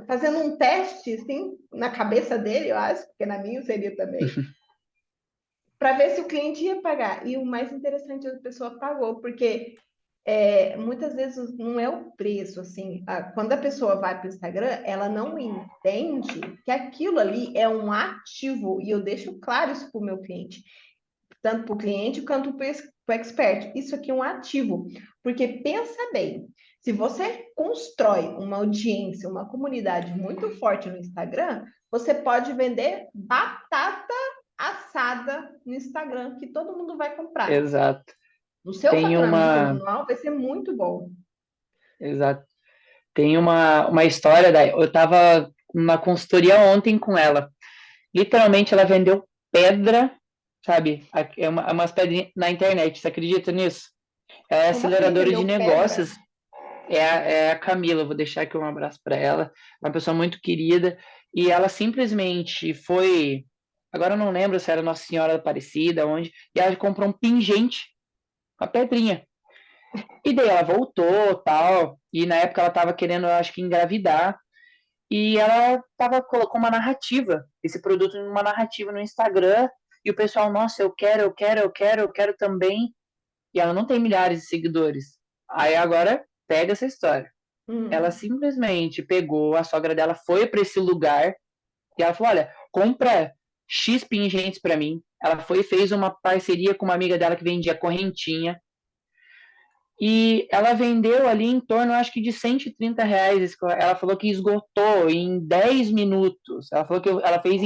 fazendo um teste assim na cabeça dele, eu acho, porque na minha seria também, para ver se o cliente ia pagar. E o mais interessante, a pessoa pagou, porque muitas vezes não é o preço, assim, quando a pessoa vai para o Instagram, ela não entende que aquilo ali é um ativo, e eu deixo claro isso para o meu cliente, tanto para o cliente quanto para o expert. Isso aqui é um ativo, porque pensa bem, se você constrói uma audiência, uma comunidade muito forte no Instagram, você pode vender batata assada no Instagram, que todo mundo vai comprar. Exato. O seu Tem faturamento uma, anual vai ser muito bom. exato. Tem uma história eu tava numa consultoria ontem com ela. Literalmente ela vendeu pedra, sabe? Umas pedrinhas na internet. Você acredita nisso? Ela é Como assim aceleradora de vendeu pedra? negócios. É a Camila, vou deixar aqui um abraço para ela. Uma pessoa muito querida. E ela simplesmente foi. Agora eu não lembro se era Nossa Senhora Aparecida, onde. E ela comprou um pingente, uma pedrinha. E daí ela voltou, tal, e na época ela tava querendo, eu acho que engravidar. e ela colocou uma narrativa, esse produto numa narrativa no Instagram, e o pessoal, nossa, eu quero, eu quero, eu quero, eu quero também, e ela não tem milhares de seguidores. Aí agora, pega essa história. Ela Hum. simplesmente pegou, a sogra dela foi para esse lugar, e ela falou, olha, compra X pingentes para mim. Ela foi e fez uma parceria com uma amiga dela que vendia correntinha, e ela vendeu ali em torno, acho que de R$ 130. Ela falou que esgotou em 10 minutos. Ela falou que ela fez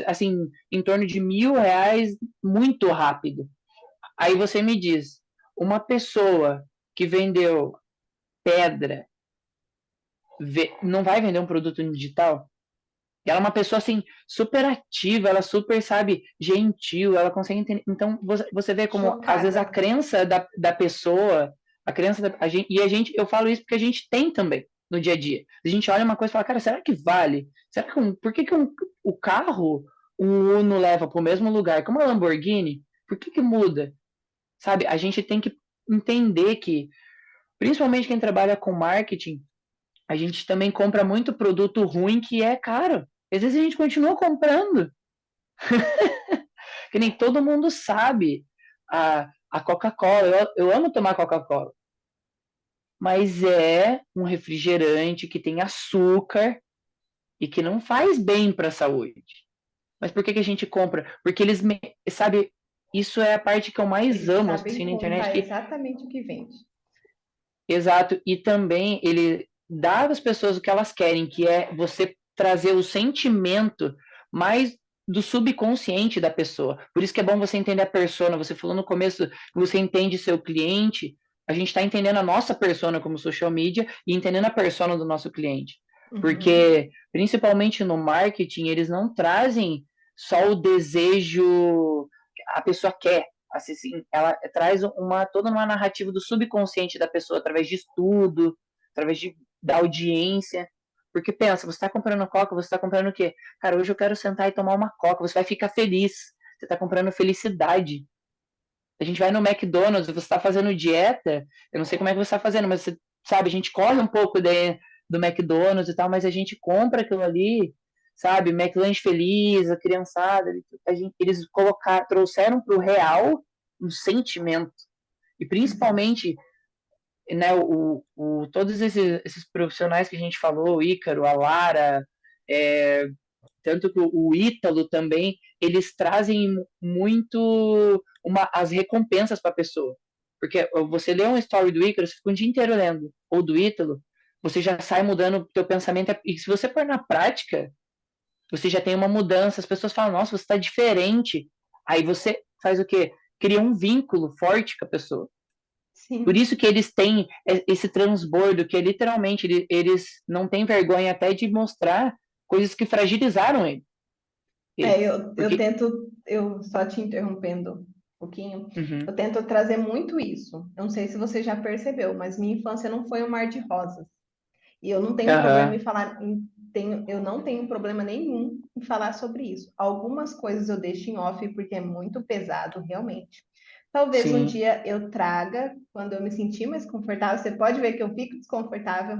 assim, em torno de R$ 1.000 muito rápido. Aí você me diz, uma pessoa que vendeu pedra não vai vender um produto no digital? Ela é uma pessoa assim super ativa, ela super, sabe, gentil, ela consegue entender. Então você vê como às vezes a Chocada. crença da pessoa, a crença a gente, eu falo isso porque a gente tem também no dia a dia. A gente olha uma coisa e fala, cara, será que vale? Será que por que o carro o Uno leva para o mesmo lugar que uma Lamborghini? Por que muda? Sabe? A gente tem que entender que, principalmente quem trabalha com marketing, a gente também compra muito produto ruim que é caro. Às vezes a gente continua comprando. Que nem todo mundo sabe a Coca-Cola. Eu amo tomar Coca-Cola. Mas é um refrigerante que tem açúcar e que não faz bem para a saúde. Mas por que a gente compra? Porque eles, sabe, isso é a parte que eu mais Eles amo sabem assim, na internet, contar que exatamente o que vende. exato, e também ele dá às pessoas o que elas querem, que é você trazer o sentimento mais do subconsciente da pessoa. Por isso que é bom você entender a persona. Você falou no começo que você entende seu cliente. A gente está entendendo a nossa persona como social media e entendendo a persona do nosso cliente. Uhum. Porque, principalmente no marketing, eles não trazem só o desejo que a pessoa quer. Assim, ela traz toda uma narrativa do subconsciente da pessoa através de estudo, através da audiência. Porque pensa, você está comprando coca, você está comprando o quê? Cara, hoje eu quero sentar e tomar uma coca, você vai ficar feliz. Você está comprando felicidade. A gente vai no McDonald's, você está fazendo dieta, eu não sei como é que você está fazendo, mas você sabe, a gente corre um pouco do McDonald's e tal, mas a gente compra aquilo ali, sabe? McLanche feliz, a criançada, eles trouxeram para o real um sentimento. E Uhum. principalmente, né, todos esses profissionais que a gente falou, o Ícaro, a Lara, é, tanto que o Ítalo também, eles trazem muito as recompensas para a pessoa. Porque você lê uma story do Ícaro, você fica um dia inteiro lendo, ou do Ítalo, você já sai mudando o teu pensamento, e se você pôr na prática, você já tem uma mudança, as pessoas falam, nossa, você está diferente. Aí você faz o quê? Cria um vínculo forte com a pessoa. Por Sim. isso que eles têm esse transbordo, que literalmente eles não têm vergonha até de mostrar coisas que fragilizaram É, eles. eu Porque. tento, eu só te interrompendo um pouquinho, Uhum, eu tento trazer muito isso. Eu não sei se você já percebeu, mas minha infância não foi um mar de rosas. E eu não tenho problema aham, em falar, eu não tenho problema nenhum em falar sobre isso. Algumas coisas eu deixo em off porque é muito pesado, realmente. Talvez um sim. dia eu traga, quando eu me sentir mais confortável, você pode ver que eu fico desconfortável.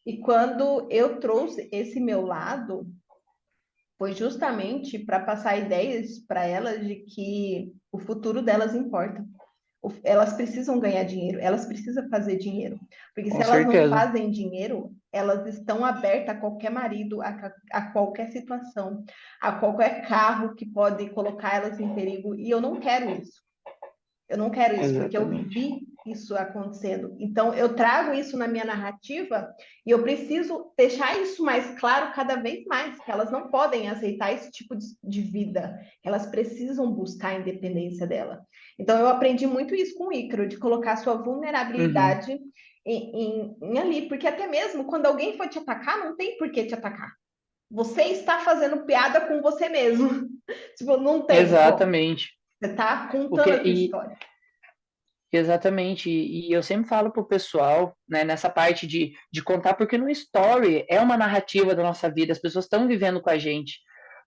E quando eu trouxe esse meu lado, foi justamente para passar ideias para elas de que o futuro delas importa. Elas precisam ganhar dinheiro, elas precisam fazer dinheiro. Porque se Com elas não certeza. fazem dinheiro, elas estão abertas a qualquer marido, a qualquer situação, a qualquer carro que pode colocar elas em perigo. E eu não quero isso. Eu não quero isso, porque eu Exatamente. vi isso acontecendo. Então, eu trago isso na minha narrativa e eu preciso deixar isso mais claro cada vez mais, que elas não podem aceitar esse tipo de vida, elas precisam buscar a independência dela. Então, eu aprendi muito isso com o Ícaro, de colocar sua Uhum, vulnerabilidade em ali, porque até mesmo quando alguém for te atacar, não tem por que te atacar. Você está fazendo piada com você mesmo. Tipo, não tem como. exatamente. Você está contando Porque, a tua história. exatamente. E eu sempre falo pro pessoal, né, nessa parte de contar, porque no story é uma narrativa da nossa vida, as pessoas estão vivendo com a gente.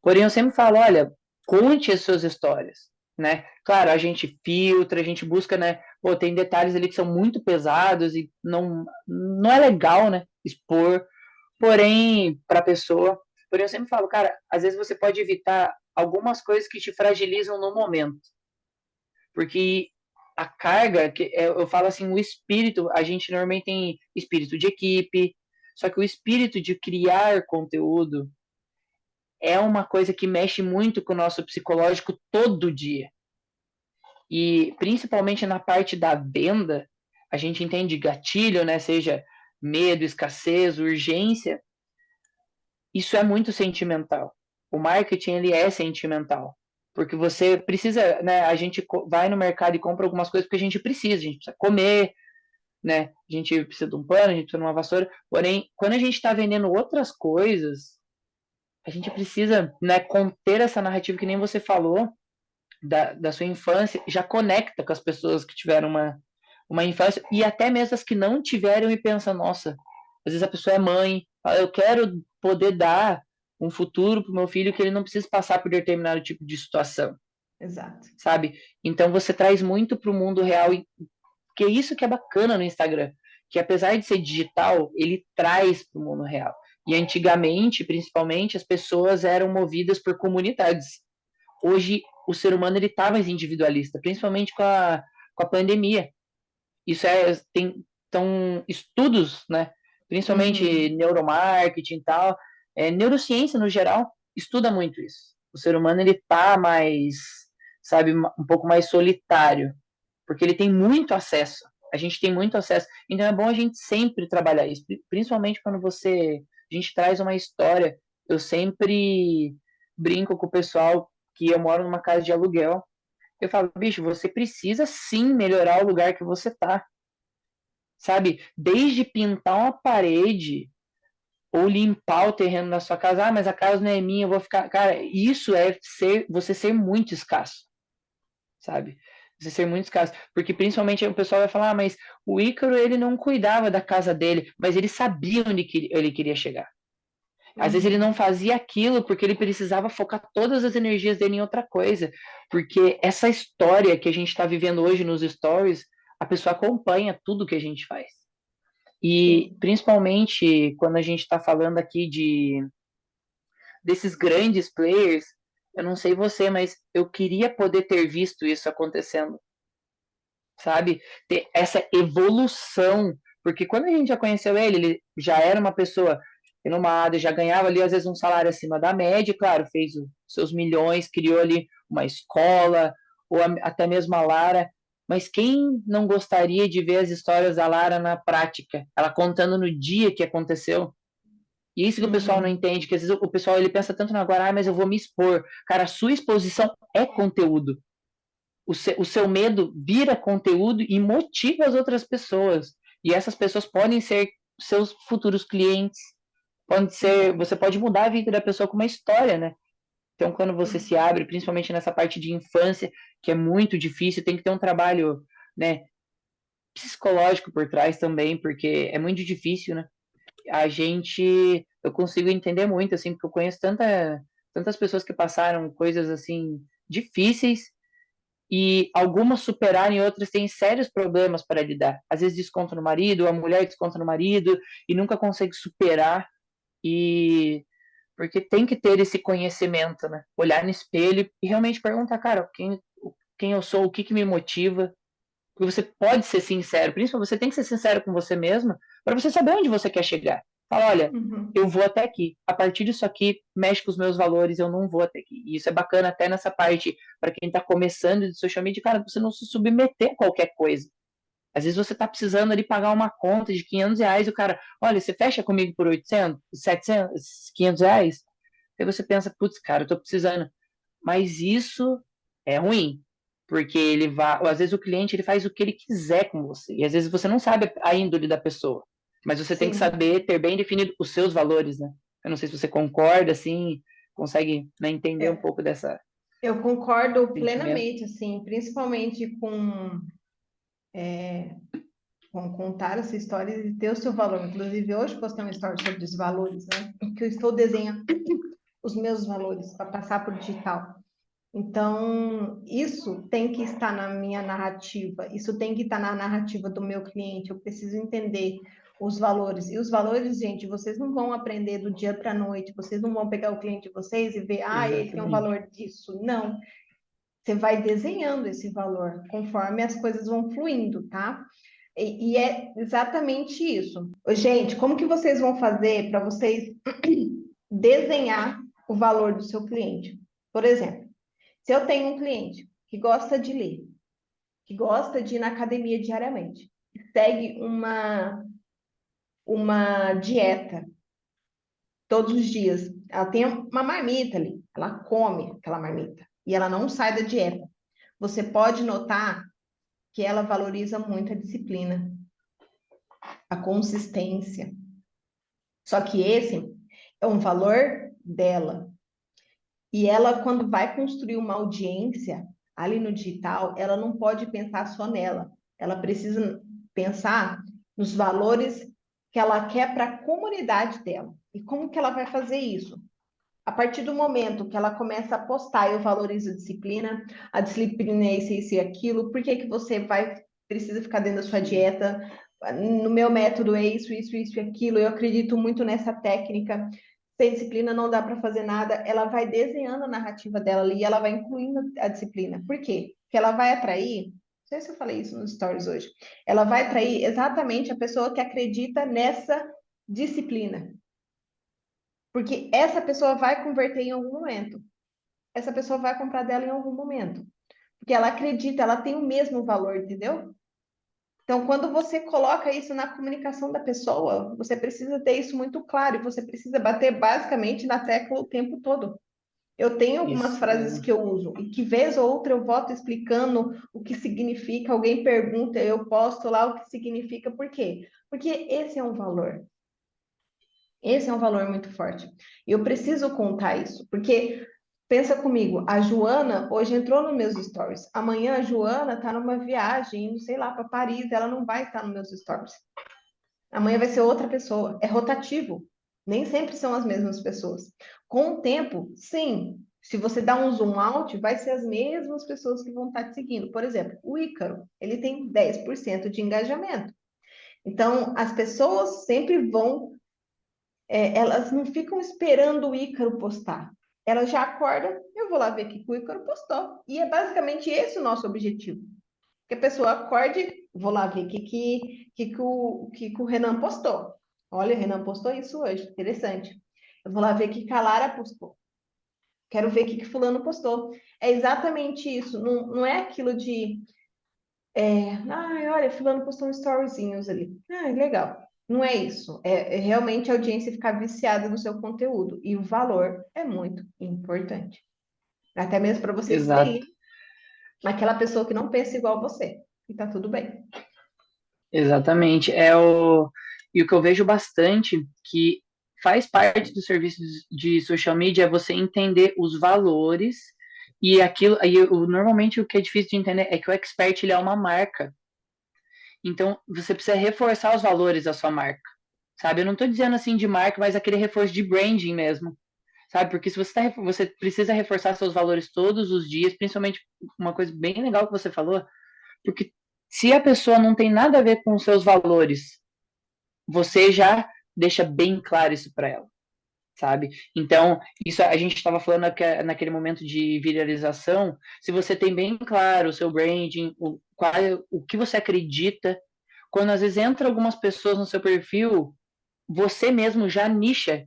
Porém, eu sempre falo, olha, conte as suas histórias, né? Claro, a gente filtra, a gente busca, né? Pô, tem detalhes ali que são muito pesados e não é legal, né? Expor. porém, para a pessoa. Porém, eu sempre falo, cara, às vezes você pode evitar algumas coisas que te fragilizam no momento. Porque a carga, eu falo assim, o espírito, a gente normalmente tem espírito de equipe, só que o espírito de criar conteúdo é uma coisa que mexe muito com o nosso psicológico todo dia. E principalmente na parte da venda, a gente entende gatilho, né? Seja medo, escassez, urgência. Isso é muito sentimental. O marketing, ele é sentimental. Porque você precisa, né? A gente vai no mercado e compra algumas coisas porque a gente precisa comer, né? A gente precisa de um pano, a gente precisa de uma vassoura. Porém, quando a gente está vendendo outras coisas, a gente precisa, né, conter essa narrativa que nem você falou, da sua infância, já conecta com as pessoas que tiveram uma infância, e até mesmo as que não tiveram e pensa, nossa, às vezes a pessoa é mãe, eu quero poder dar um futuro para o meu filho que ele não precisa passar por determinado tipo de situação, Exato. sabe? Então você traz muito para o mundo real, e que é isso que é bacana no Instagram, que apesar de ser digital, ele traz para o mundo real. E antigamente, principalmente, as pessoas eram movidas por comunidades. Hoje, o ser humano ele está mais individualista, principalmente com a pandemia. Isso tem então, estudos, né? Principalmente Uhum. neuromarketing e tal, neurociência no geral estuda muito isso. O ser humano ele tá mais, sabe, um pouco mais solitário, porque ele tem muito acesso. A gente tem muito acesso. Então é bom a gente sempre trabalhar isso, principalmente quando a gente traz uma história. Eu sempre brinco com o pessoal que eu moro numa casa de aluguel. Eu falo, bicho, você precisa sim melhorar o lugar que você tá, sabe? Desde pintar uma parede ou limpar o terreno da sua casa. Ah, mas a casa não é minha, eu vou ficar. Cara, isso é você ser muito escasso, sabe? Você ser muito escasso. Porque principalmente o pessoal vai falar, ah, mas o Ícaro ele não cuidava da casa dele, mas ele sabia onde ele queria chegar. Às vezes ele Uhum. não fazia aquilo porque ele precisava focar todas as energias dele em outra coisa. Porque essa história que a gente está vivendo hoje nos stories, a pessoa acompanha tudo que a gente faz. E Sim. principalmente quando a gente está falando aqui desses grandes players, eu não sei você, mas eu queria poder ter visto isso acontecendo, sabe? Ter essa evolução, porque quando a gente já conheceu ele já era uma pessoa renomada, já ganhava ali às vezes um salário acima da média, claro, fez os seus milhões, criou ali uma escola, ou até mesmo a Lara, mas quem não gostaria de ver as histórias da Lara na prática, ela contando no dia que aconteceu? E isso que o pessoal não Uhum. entende, que às vezes o pessoal ele pensa tanto no agora, ah, mas eu vou me expor. Cara, a sua exposição é conteúdo. O seu medo vira conteúdo e motiva as outras pessoas. E essas pessoas podem ser seus futuros clientes, pode ser, Exato. você pode mudar a vida da pessoa com uma história, né? Então, quando você se Uhum. abre, principalmente nessa parte de infância, que é muito difícil, tem que ter um trabalho, né, psicológico por trás também, porque é muito difícil, né? Eu consigo entender muito, assim, porque eu conheço tantas pessoas que passaram coisas, assim, difíceis e algumas superaram e outras têm sérios problemas para lidar. Às vezes desconta no marido, a mulher desconta no marido e nunca consegue superar e porque tem que ter esse conhecimento, né? Olhar no espelho e realmente perguntar, cara, quem eu sou, o que me motiva, porque você pode ser sincero, principalmente você tem que ser sincero com você mesmo para você saber onde você quer chegar. Fala, olha, Uhum. eu vou até aqui. A partir disso aqui, mexe com os meus valores, eu não vou até aqui. E isso é bacana até nessa parte, para quem está começando de social media, cara, você não se submeter a qualquer coisa. Às vezes você está precisando ali pagar uma conta de R$ 500 e o cara, olha, você fecha comigo por 800, 700, R$ 500? Aí você pensa, putz, cara, eu tô precisando. Mas isso é ruim, porque ele vai, às vezes o cliente ele faz o que ele quiser com você, e às vezes você não sabe a índole da pessoa, mas você tem que Sim. saber ter bem definido os seus valores, né? Eu não sei se você concorda, assim, consegue, né, entender um É, pouco dessa eu concordo sentimento. plenamente, assim, principalmente com contar essa história e ter o seu valor. Inclusive, hoje postei uma história sobre os valores, né? Em que eu estou desenhando os meus valores para passar para o digital. Então, isso tem que estar na minha narrativa, isso tem que estar na narrativa do meu cliente. Eu preciso entender os valores. E os valores, gente, vocês não vão aprender do dia para a noite, vocês não vão pegar o cliente de vocês e ver, ah, ele tem um Exatamente. valor disso. Não. Você vai desenhando esse valor conforme as coisas vão fluindo, tá? E é exatamente isso. Gente, como que vocês vão fazer para vocês desenhar o valor do seu cliente? Por exemplo, se eu tenho um cliente que gosta de ler, que gosta de ir na academia diariamente, segue uma dieta todos os dias, ela tem uma marmita ali, ela come aquela marmita e ela não sai da dieta. Você pode notar que ela valoriza muito a disciplina, a consistência. Só que esse é um valor dela. E ela, quando vai construir uma audiência ali no digital, ela não pode pensar só nela. Ela precisa pensar nos valores que ela quer para a comunidade dela. E como que ela vai fazer isso? A partir do momento que ela começa a postar, eu valorizo a disciplina é isso e aquilo, por que que você precisa ficar dentro da sua dieta? No meu método é isso e aquilo, eu acredito muito nessa técnica. Sem disciplina não dá para fazer nada. Ela vai desenhando a narrativa dela ali, ela vai incluindo a disciplina. Por quê? Porque ela vai atrair, não sei se eu falei isso nos stories hoje, ela vai atrair exatamente a pessoa que acredita nessa disciplina. Porque essa pessoa vai converter em algum momento. Essa pessoa vai comprar dela em algum momento. Porque ela acredita, ela tem o mesmo valor, entendeu? Então, quando você coloca isso na comunicação da pessoa, você precisa ter isso muito claro e você precisa bater basicamente na tecla o tempo todo. Eu tenho algumas Isso frases mesmo. que eu uso e que vez ou outra eu volto explicando o que significa, alguém pergunta, eu posto lá o que significa, por quê? Porque esse é um valor. Esse é um valor muito forte. E eu preciso contar isso, porque pensa comigo, a Joana hoje entrou nos meus stories. Amanhã a Joana está numa viagem, indo, sei lá, para Paris, ela não vai estar nos meus stories. Amanhã vai ser outra pessoa. É rotativo. Nem sempre são as mesmas pessoas. Com o tempo, sim. Se você dá um zoom out, vai ser as mesmas pessoas que vão estar te seguindo. Por exemplo, o Ícaro, ele tem 10% de engajamento. Então, as pessoas sempre vão elas não ficam esperando o Ícaro postar. Elas já acordam, eu vou lá ver o que o Ícaro postou. E é basicamente esse o nosso objetivo. Que a pessoa acorde, vou lá ver o que o Renan postou. Olha, o Renan postou isso hoje, interessante. Eu vou lá ver o que a Lara postou. Quero ver o que fulano postou. É exatamente isso. Não, não é aquilo de ai, olha, fulano postou um storyzinhos ali. Ah, legal. Não é isso. É realmente a audiência ficar viciada no seu conteúdo. E o valor é muito importante. Até mesmo para você Exato. extrair aquela pessoa que não pensa igual a você. E tá tudo bem. Exatamente. E o que eu vejo bastante que faz parte do serviço de social media é você entender os valores e aquilo. Normalmente o que é difícil de entender é que o expert ele é uma marca. Então você precisa reforçar os valores da sua marca. Sabe? Eu não estou dizendo assim de marca, mas aquele reforço de branding mesmo. Sabe? Porque se você precisa reforçar seus valores todos os dias, principalmente uma coisa bem legal que você falou, porque se a pessoa não tem nada a ver com os seus valores, você já deixa bem claro isso para ela, sabe? Então, isso a gente estava falando naquele momento de viralização, se você tem bem claro o seu branding, o que você acredita, quando às vezes entra algumas pessoas no seu perfil, você mesmo já nicha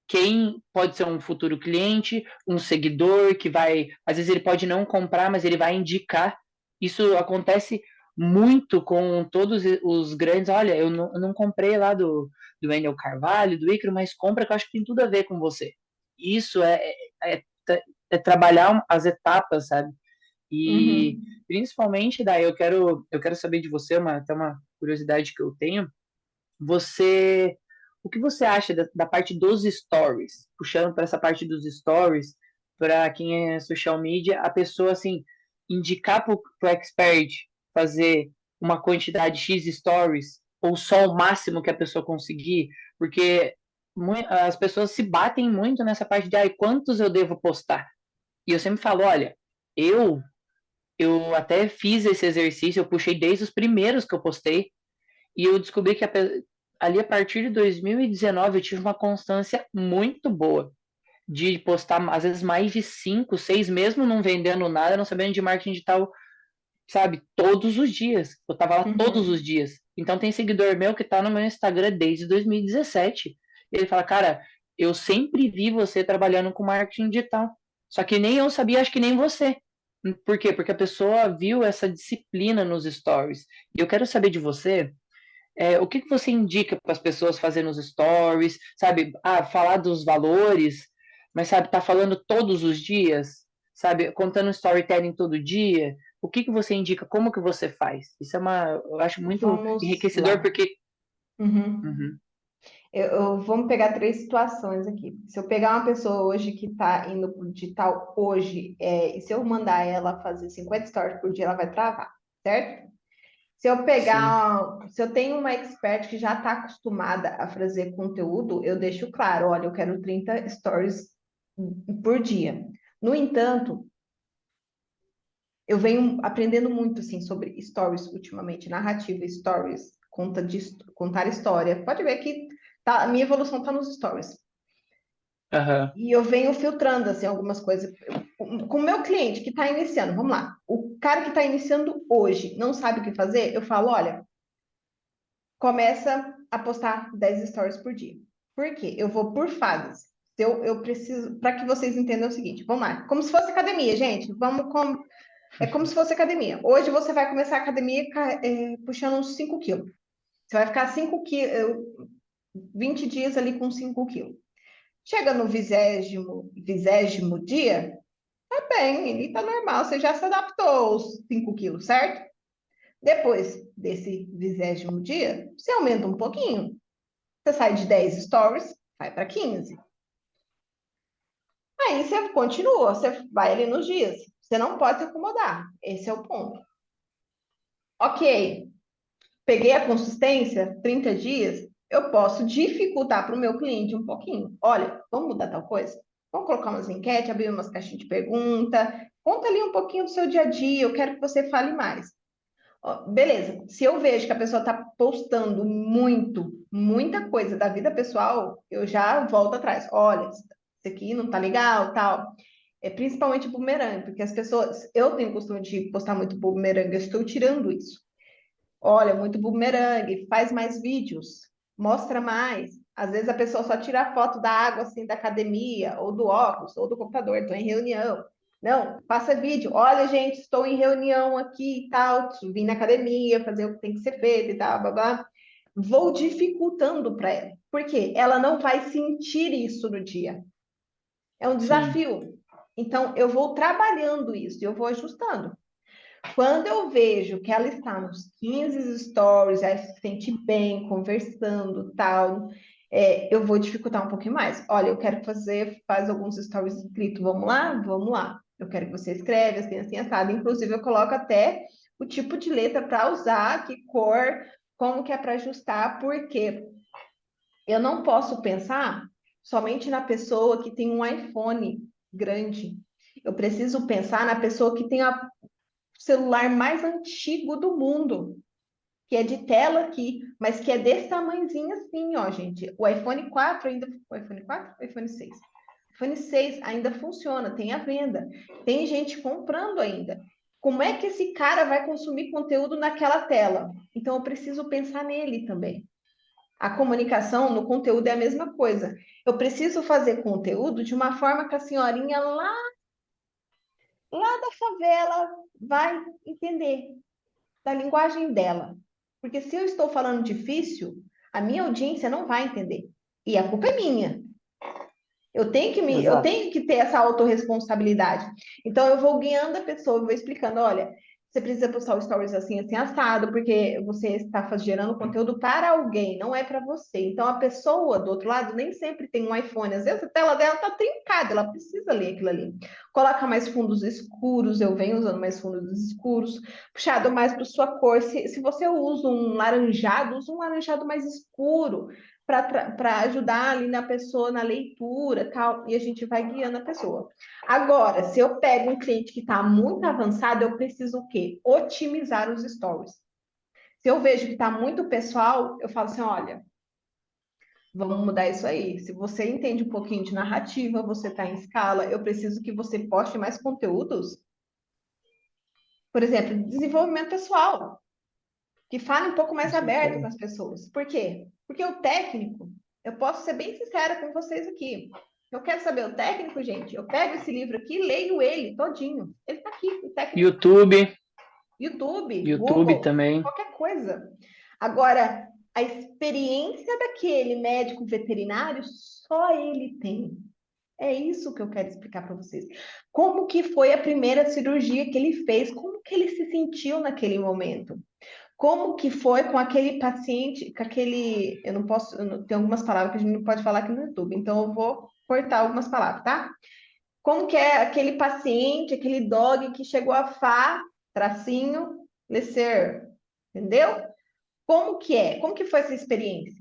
quem pode ser um futuro cliente, um seguidor que vai, às vezes ele pode não comprar, mas ele vai indicar. Isso acontece muito com todos os grandes. Olha, eu não comprei lá do Wendel Carvalho, do Icaro, mas compra que eu acho que tem tudo a ver com você. Isso é, é trabalhar as etapas, sabe? E Uhum. principalmente, daí eu quero saber de você, até uma curiosidade que eu tenho. Você, o que você acha da parte dos stories? Puxando para essa parte dos stories, para quem é social media, a pessoa assim indicar para o expert fazer uma quantidade X stories ou só o máximo que a pessoa conseguir, porque as pessoas se batem muito nessa parte de quantos eu devo postar. E eu sempre falo, olha, eu eu até fiz esse exercício, eu puxei desde os primeiros que eu postei, e eu descobri que ali a partir de 2019 eu tive uma constância muito boa de postar às vezes mais de 5, 6, mesmo não vendendo nada, não sabendo de marketing digital, sabe, todos os dias. Eu tava lá todos os Uhum. dias. Então tem seguidor meu que tá no meu Instagram desde 2017. Ele fala, cara, eu sempre vi você trabalhando com marketing digital. Só que nem eu sabia, acho que nem você. Por quê? Porque a pessoa viu essa disciplina nos stories. E eu quero saber de você, o que que você indica para as pessoas fazer nos stories, sabe? Ah, falar dos valores, mas sabe, tá falando todos os dias, sabe? Contando storytelling todo dia. O que que você indica? Como que você faz? Isso eu acho muito Vamos enriquecedor lá. porque. Uhum. Uhum, Vamos pegar três situações aqui. Se eu pegar uma pessoa hoje que está indo para o digital hoje, e se eu mandar ela fazer 50 stories por dia, ela vai travar, certo? sim. Se eu tenho uma expert que já está acostumada a fazer conteúdo, eu deixo claro, olha, eu quero 30 stories por dia. No entanto, eu venho aprendendo muito assim sobre stories ultimamente, narrativa, stories, contar história. Pode ver que a minha evolução está nos stories. Aham, E eu venho filtrando assim algumas coisas. Com o meu cliente que está iniciando, vamos lá. O cara que está iniciando hoje não sabe o que fazer, eu falo, olha, começa a postar 10 stories por dia. Por quê? Eu vou por fases. Eu preciso, para que vocês entendam o seguinte, vamos lá. Como se fosse academia, gente. É como se fosse academia. Hoje você vai começar a academia puxando uns 5 quilos. Você vai ficar 20 dias ali com 5 quilos. Chega no vigésimo dia, tá bem, ele tá normal, você já se adaptou aos 5 quilos, certo? Depois desse 20º dia, você aumenta um pouquinho. Você sai de 10 stories, vai para 15. Aí você continua, você vai ali nos dias. Você não pode se acomodar. Esse é o ponto. Ok, peguei a consistência, 30 dias, eu posso dificultar para o meu cliente um pouquinho. Olha, vamos mudar tal coisa? Vamos colocar umas enquetes, abrir umas caixinhas de pergunta. Conta ali um pouquinho do seu dia a dia, eu quero que você fale mais. Ó, beleza, se eu vejo que a pessoa está postando muita coisa da vida pessoal, eu já volto atrás. Olha, isso aqui não tá legal, tal. É principalmente bumerangue, porque as pessoas, eu tenho o costume de postar muito bumerangue, eu estou tirando isso. Olha, muito bumerangue, faz mais vídeos, mostra mais. Às vezes a pessoa só tira a foto da água, assim, da academia, ou do óculos, ou do computador, estou em reunião. Não, faça vídeo. Olha, gente, estou em reunião aqui e tal, vim na academia, fazer o que tem que ser feito e tal, blá, blá. Vou dificultando para ela, porque ela não vai sentir isso no dia. É um sim, desafio. Então, eu vou trabalhando isso, eu vou ajustando. Quando eu vejo que ela está nos 15 stories, já se sente bem, conversando, tal, eu vou dificultar um pouquinho mais. Olha, eu quero faz alguns stories escritos, vamos lá? Vamos lá. Eu quero que você escreva assim, assado. Inclusive, eu coloco até o tipo de letra para usar, que cor, como que é para ajustar, porque eu não posso pensar somente na pessoa que tem um iPhone grande. Eu preciso pensar na pessoa que tem a celular mais antigo do mundo, que é de tela aqui, mas que é desse tamanhozinho assim, ó, gente. O iPhone 4 ainda. O iPhone 4? O iPhone 6. O iPhone 6 ainda funciona, tem a venda. Tem gente comprando ainda. Como é que esse cara vai consumir conteúdo naquela tela? Então, eu preciso pensar nele também. A comunicação no conteúdo é a mesma coisa. Eu preciso fazer conteúdo de uma forma que a senhorinha lá da favela vai entender da linguagem dela. Porque se eu estou falando difícil, a minha audiência não vai entender. E a culpa é minha. Eu exato. tenho que ter essa autorresponsabilidade. Então eu vou guiando a pessoa, eu vou explicando, olha, você precisa postar o stories assim, assim, assado, porque você está gerando conteúdo para alguém, não é para você. Então a pessoa do outro lado nem sempre tem um iPhone. Às vezes a tela dela está trincada, ela precisa ler aquilo ali. Coloca mais fundos escuros, eu venho usando mais fundos escuros, puxado mais para sua cor. Se você usa um laranjado, usa um laranjado mais escuro para ajudar ali na pessoa na leitura, tal, e a gente vai guiando a pessoa. Agora, se eu pego um cliente que está muito avançado, eu preciso o quê? Otimizar os stories. Se eu vejo que está muito pessoal, eu falo assim, olha, Vamos mudar isso aí. Se você entende um pouquinho de narrativa, você está em escala, eu preciso que você poste mais conteúdos, por exemplo, de desenvolvimento pessoal, que fale um pouco Com mais aberto com certeza. as pessoas. Por quê? Porque o técnico, eu posso ser bem sincera com vocês aqui. Eu quero saber o técnico, gente. Eu pego esse livro aqui, leio ele todinho. Ele está aqui, o técnico, YouTube, YouTube, YouTube Google, também. qualquer coisa. Agora, a experiência daquele médico veterinário, só ele tem. É isso que eu quero explicar para vocês. Como que foi a primeira cirurgia que ele fez? Como que ele se sentiu naquele momento? Como que foi com aquele paciente, com aquele, eu não posso, tem algumas palavras que a gente não pode falar aqui no YouTube, então eu vou cortar algumas palavras, tá? Como que é aquele paciente, aquele dog que chegou a Fá, tracinho, Lecer, entendeu? Como que é? Como que foi essa experiência?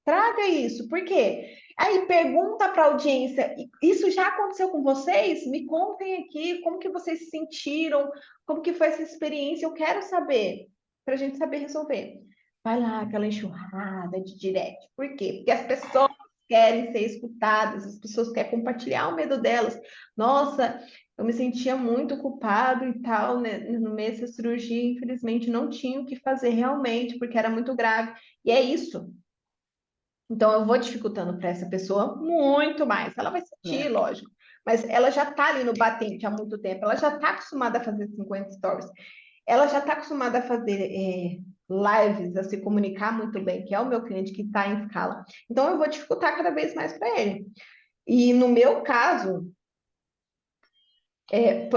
Traga isso, por quê? Aí pergunta para a audiência, isso já aconteceu com vocês? Me contem aqui como que vocês se sentiram, como que foi essa experiência, eu quero saber, para a gente saber resolver. Vai lá, aquela enxurrada de direct. Por quê? Porque as pessoas querem ser escutadas, as pessoas querem compartilhar o medo delas. Nossa, eu me sentia muito culpado e tal, né? No meio dessa cirurgia, infelizmente, não tinha o que fazer realmente, porque era muito grave. E é isso. Então, eu vou dificultando para essa pessoa muito mais. Ela vai sentir, É. lógico, mas ela já está ali no batente há muito tempo, ela já está acostumada a fazer 50 stories, ela já está acostumada a fazer lives, a se comunicar muito bem, que é o meu cliente que está em escala. Então, eu vou dificultar cada vez mais para ele. E no meu caso, é,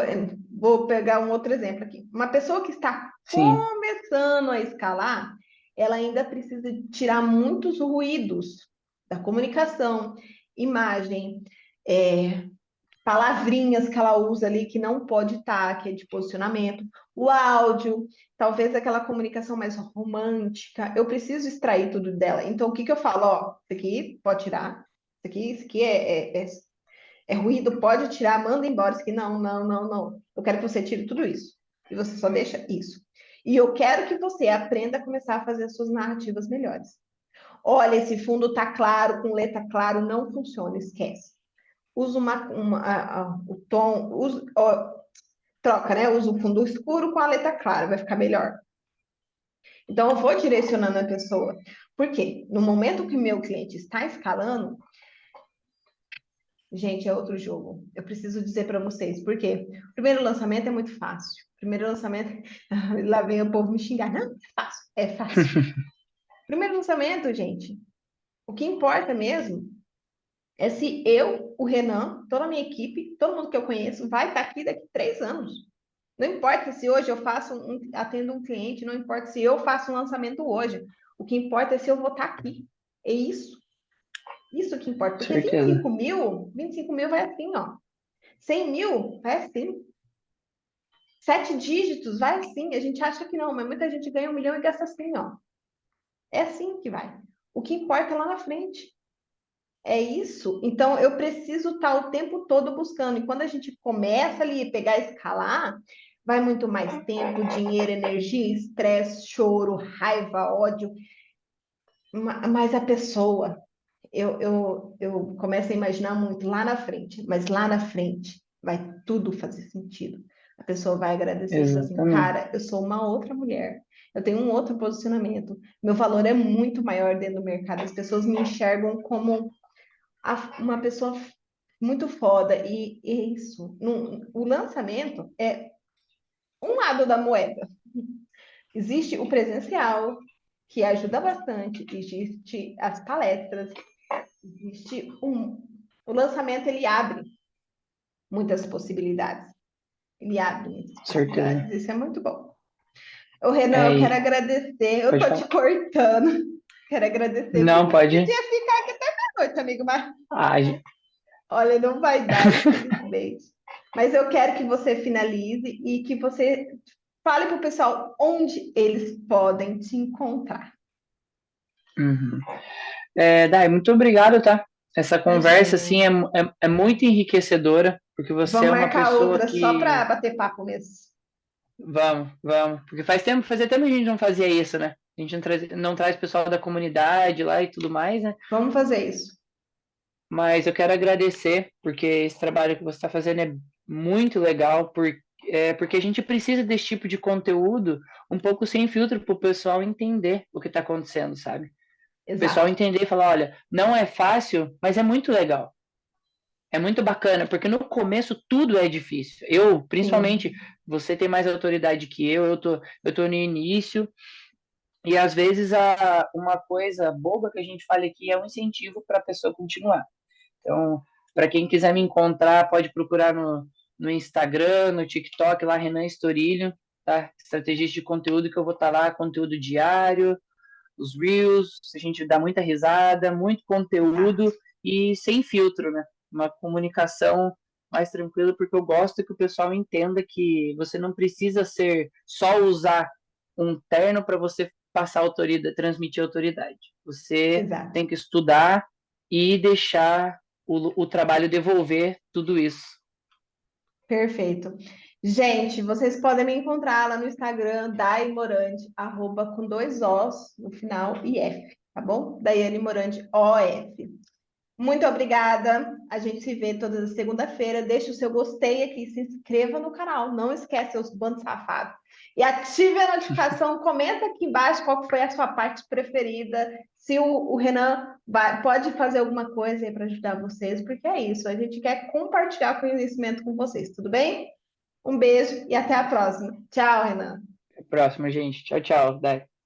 vou pegar um outro exemplo aqui. Uma pessoa que está Sim, começando a escalar, ela ainda precisa tirar muitos ruídos da comunicação, imagem, palavrinhas que ela usa ali que não pode estar, que é de posicionamento, o áudio, talvez aquela comunicação mais romântica. Eu preciso extrair tudo dela. Então, o que que eu falo? Ó, isso aqui pode tirar. Isso aqui é ruído, pode tirar, manda embora. Isso aqui não, não, não, não. Eu quero que você tire tudo isso. E você só deixa isso. E eu quero que você aprenda a começar a fazer as suas narrativas melhores. Olha, esse fundo tá claro, com letra claro, não funciona, esquece. Usa o tom, troca, né? Usa o fundo escuro com a letra clara, vai ficar melhor. Então, eu vou direcionando a pessoa. Por quê? No momento que o meu cliente está escalando, gente, é outro jogo. Eu preciso dizer para vocês, por quê? O primeiro lançamento é muito fácil. Primeiro lançamento, lá vem o povo me xingar. Não, é fácil, é fácil. Primeiro lançamento, gente, o que importa mesmo é se eu, o Renan, toda a minha equipe, todo mundo que eu conheço, vai estar aqui daqui 3 anos. Não importa se hoje eu atendo um cliente, não importa se eu faço um lançamento hoje. O que importa é se eu vou estar aqui. É isso. Isso que importa. Porque certeza. 25 mil vai assim, ó. 100 mil vai assim. 7 dígitos vai assim. A gente acha que não, mas muita gente ganha 1 milhão e gasta assim, ó. É assim que vai. O que importa é lá na frente. É isso. Então, eu preciso estar o tempo todo buscando. E quando a gente começa ali a pegar, escalar, vai muito mais tempo, dinheiro, energia, estresse, choro, raiva, ódio. Mas a pessoa, eu começo a imaginar muito lá na frente, mas lá na frente vai tudo fazer sentido. A pessoa vai agradecer e falar assim, Exatamente. cara, eu sou uma outra mulher. Eu tenho um outro posicionamento. Meu valor é muito maior dentro do mercado. As pessoas me enxergam como uma pessoa muito foda. E é isso. O lançamento é um lado da moeda. Existe o presencial, que ajuda bastante. Existe as palestras. Existe o lançamento, ele abre muitas possibilidades. Ele abre muitas Certeza. possibilidades. Isso é muito bom. Ô, Renan, É, eu quero agradecer. Eu pode tô te falar. cortando. Quero agradecer, Não, porque eu pode. podia ficar aqui até meia-noite, amigo, mas Ah, olha, não vai dar, infelizmente. Mas eu quero que você finalize e que você fale para o pessoal onde eles podem te encontrar. uhum. Dai, muito obrigado, tá? Essa conversa, Imagina. assim, é muito enriquecedora, porque você é Vamos uma marcar pessoa outra só para que... bater papo mesmo. Vamos, vamos. Porque fazia tempo que a gente não fazia isso, né? A gente não traz pessoal da comunidade lá e tudo mais, né? Vamos fazer isso. Mas eu quero agradecer, porque esse trabalho que você está fazendo é muito legal, porque a gente precisa desse tipo de conteúdo um pouco sem filtro para o pessoal entender o que está acontecendo, sabe? O pessoal Exato. entender e falar, olha, não é fácil, mas é muito legal. É muito bacana, porque no começo tudo é difícil. Eu, principalmente, Sim, você tem mais autoridade que eu tô no início, e às vezes uma coisa boba que a gente fala aqui é um incentivo para a pessoa continuar. Então, para quem quiser me encontrar, pode procurar no Instagram, no TikTok, lá Renan Estorilho, tá? Estrategista de conteúdo que eu vou estar lá, conteúdo diário, os Reels, a gente dá muita risada, muito conteúdo exato. e sem filtro, né? Uma comunicação mais tranquila, porque eu gosto que o pessoal entenda que você não precisa ser só usar um terno para você passar autoridade, transmitir autoridade. Você Exato. tem que estudar e deixar o trabalho devolver tudo isso. Perfeito. Gente, vocês podem me encontrar lá no Instagram, Dai Morandi, arroba com dois Os no final e F, tá bom? Daiane Morandi, OF. Muito obrigada. A gente se vê toda segunda-feira. Deixa o seu gostei aqui, se inscreva no canal. Não esquece seus bandos safados. E ative a notificação. Comenta aqui embaixo qual foi a sua parte preferida. Se o Renan pode fazer alguma coisa aí para ajudar vocês, porque é isso. A gente quer compartilhar conhecimento com vocês, tudo bem? Um beijo e até a próxima. Tchau, Renan. Próximo, gente. Tchau, tchau. Dai.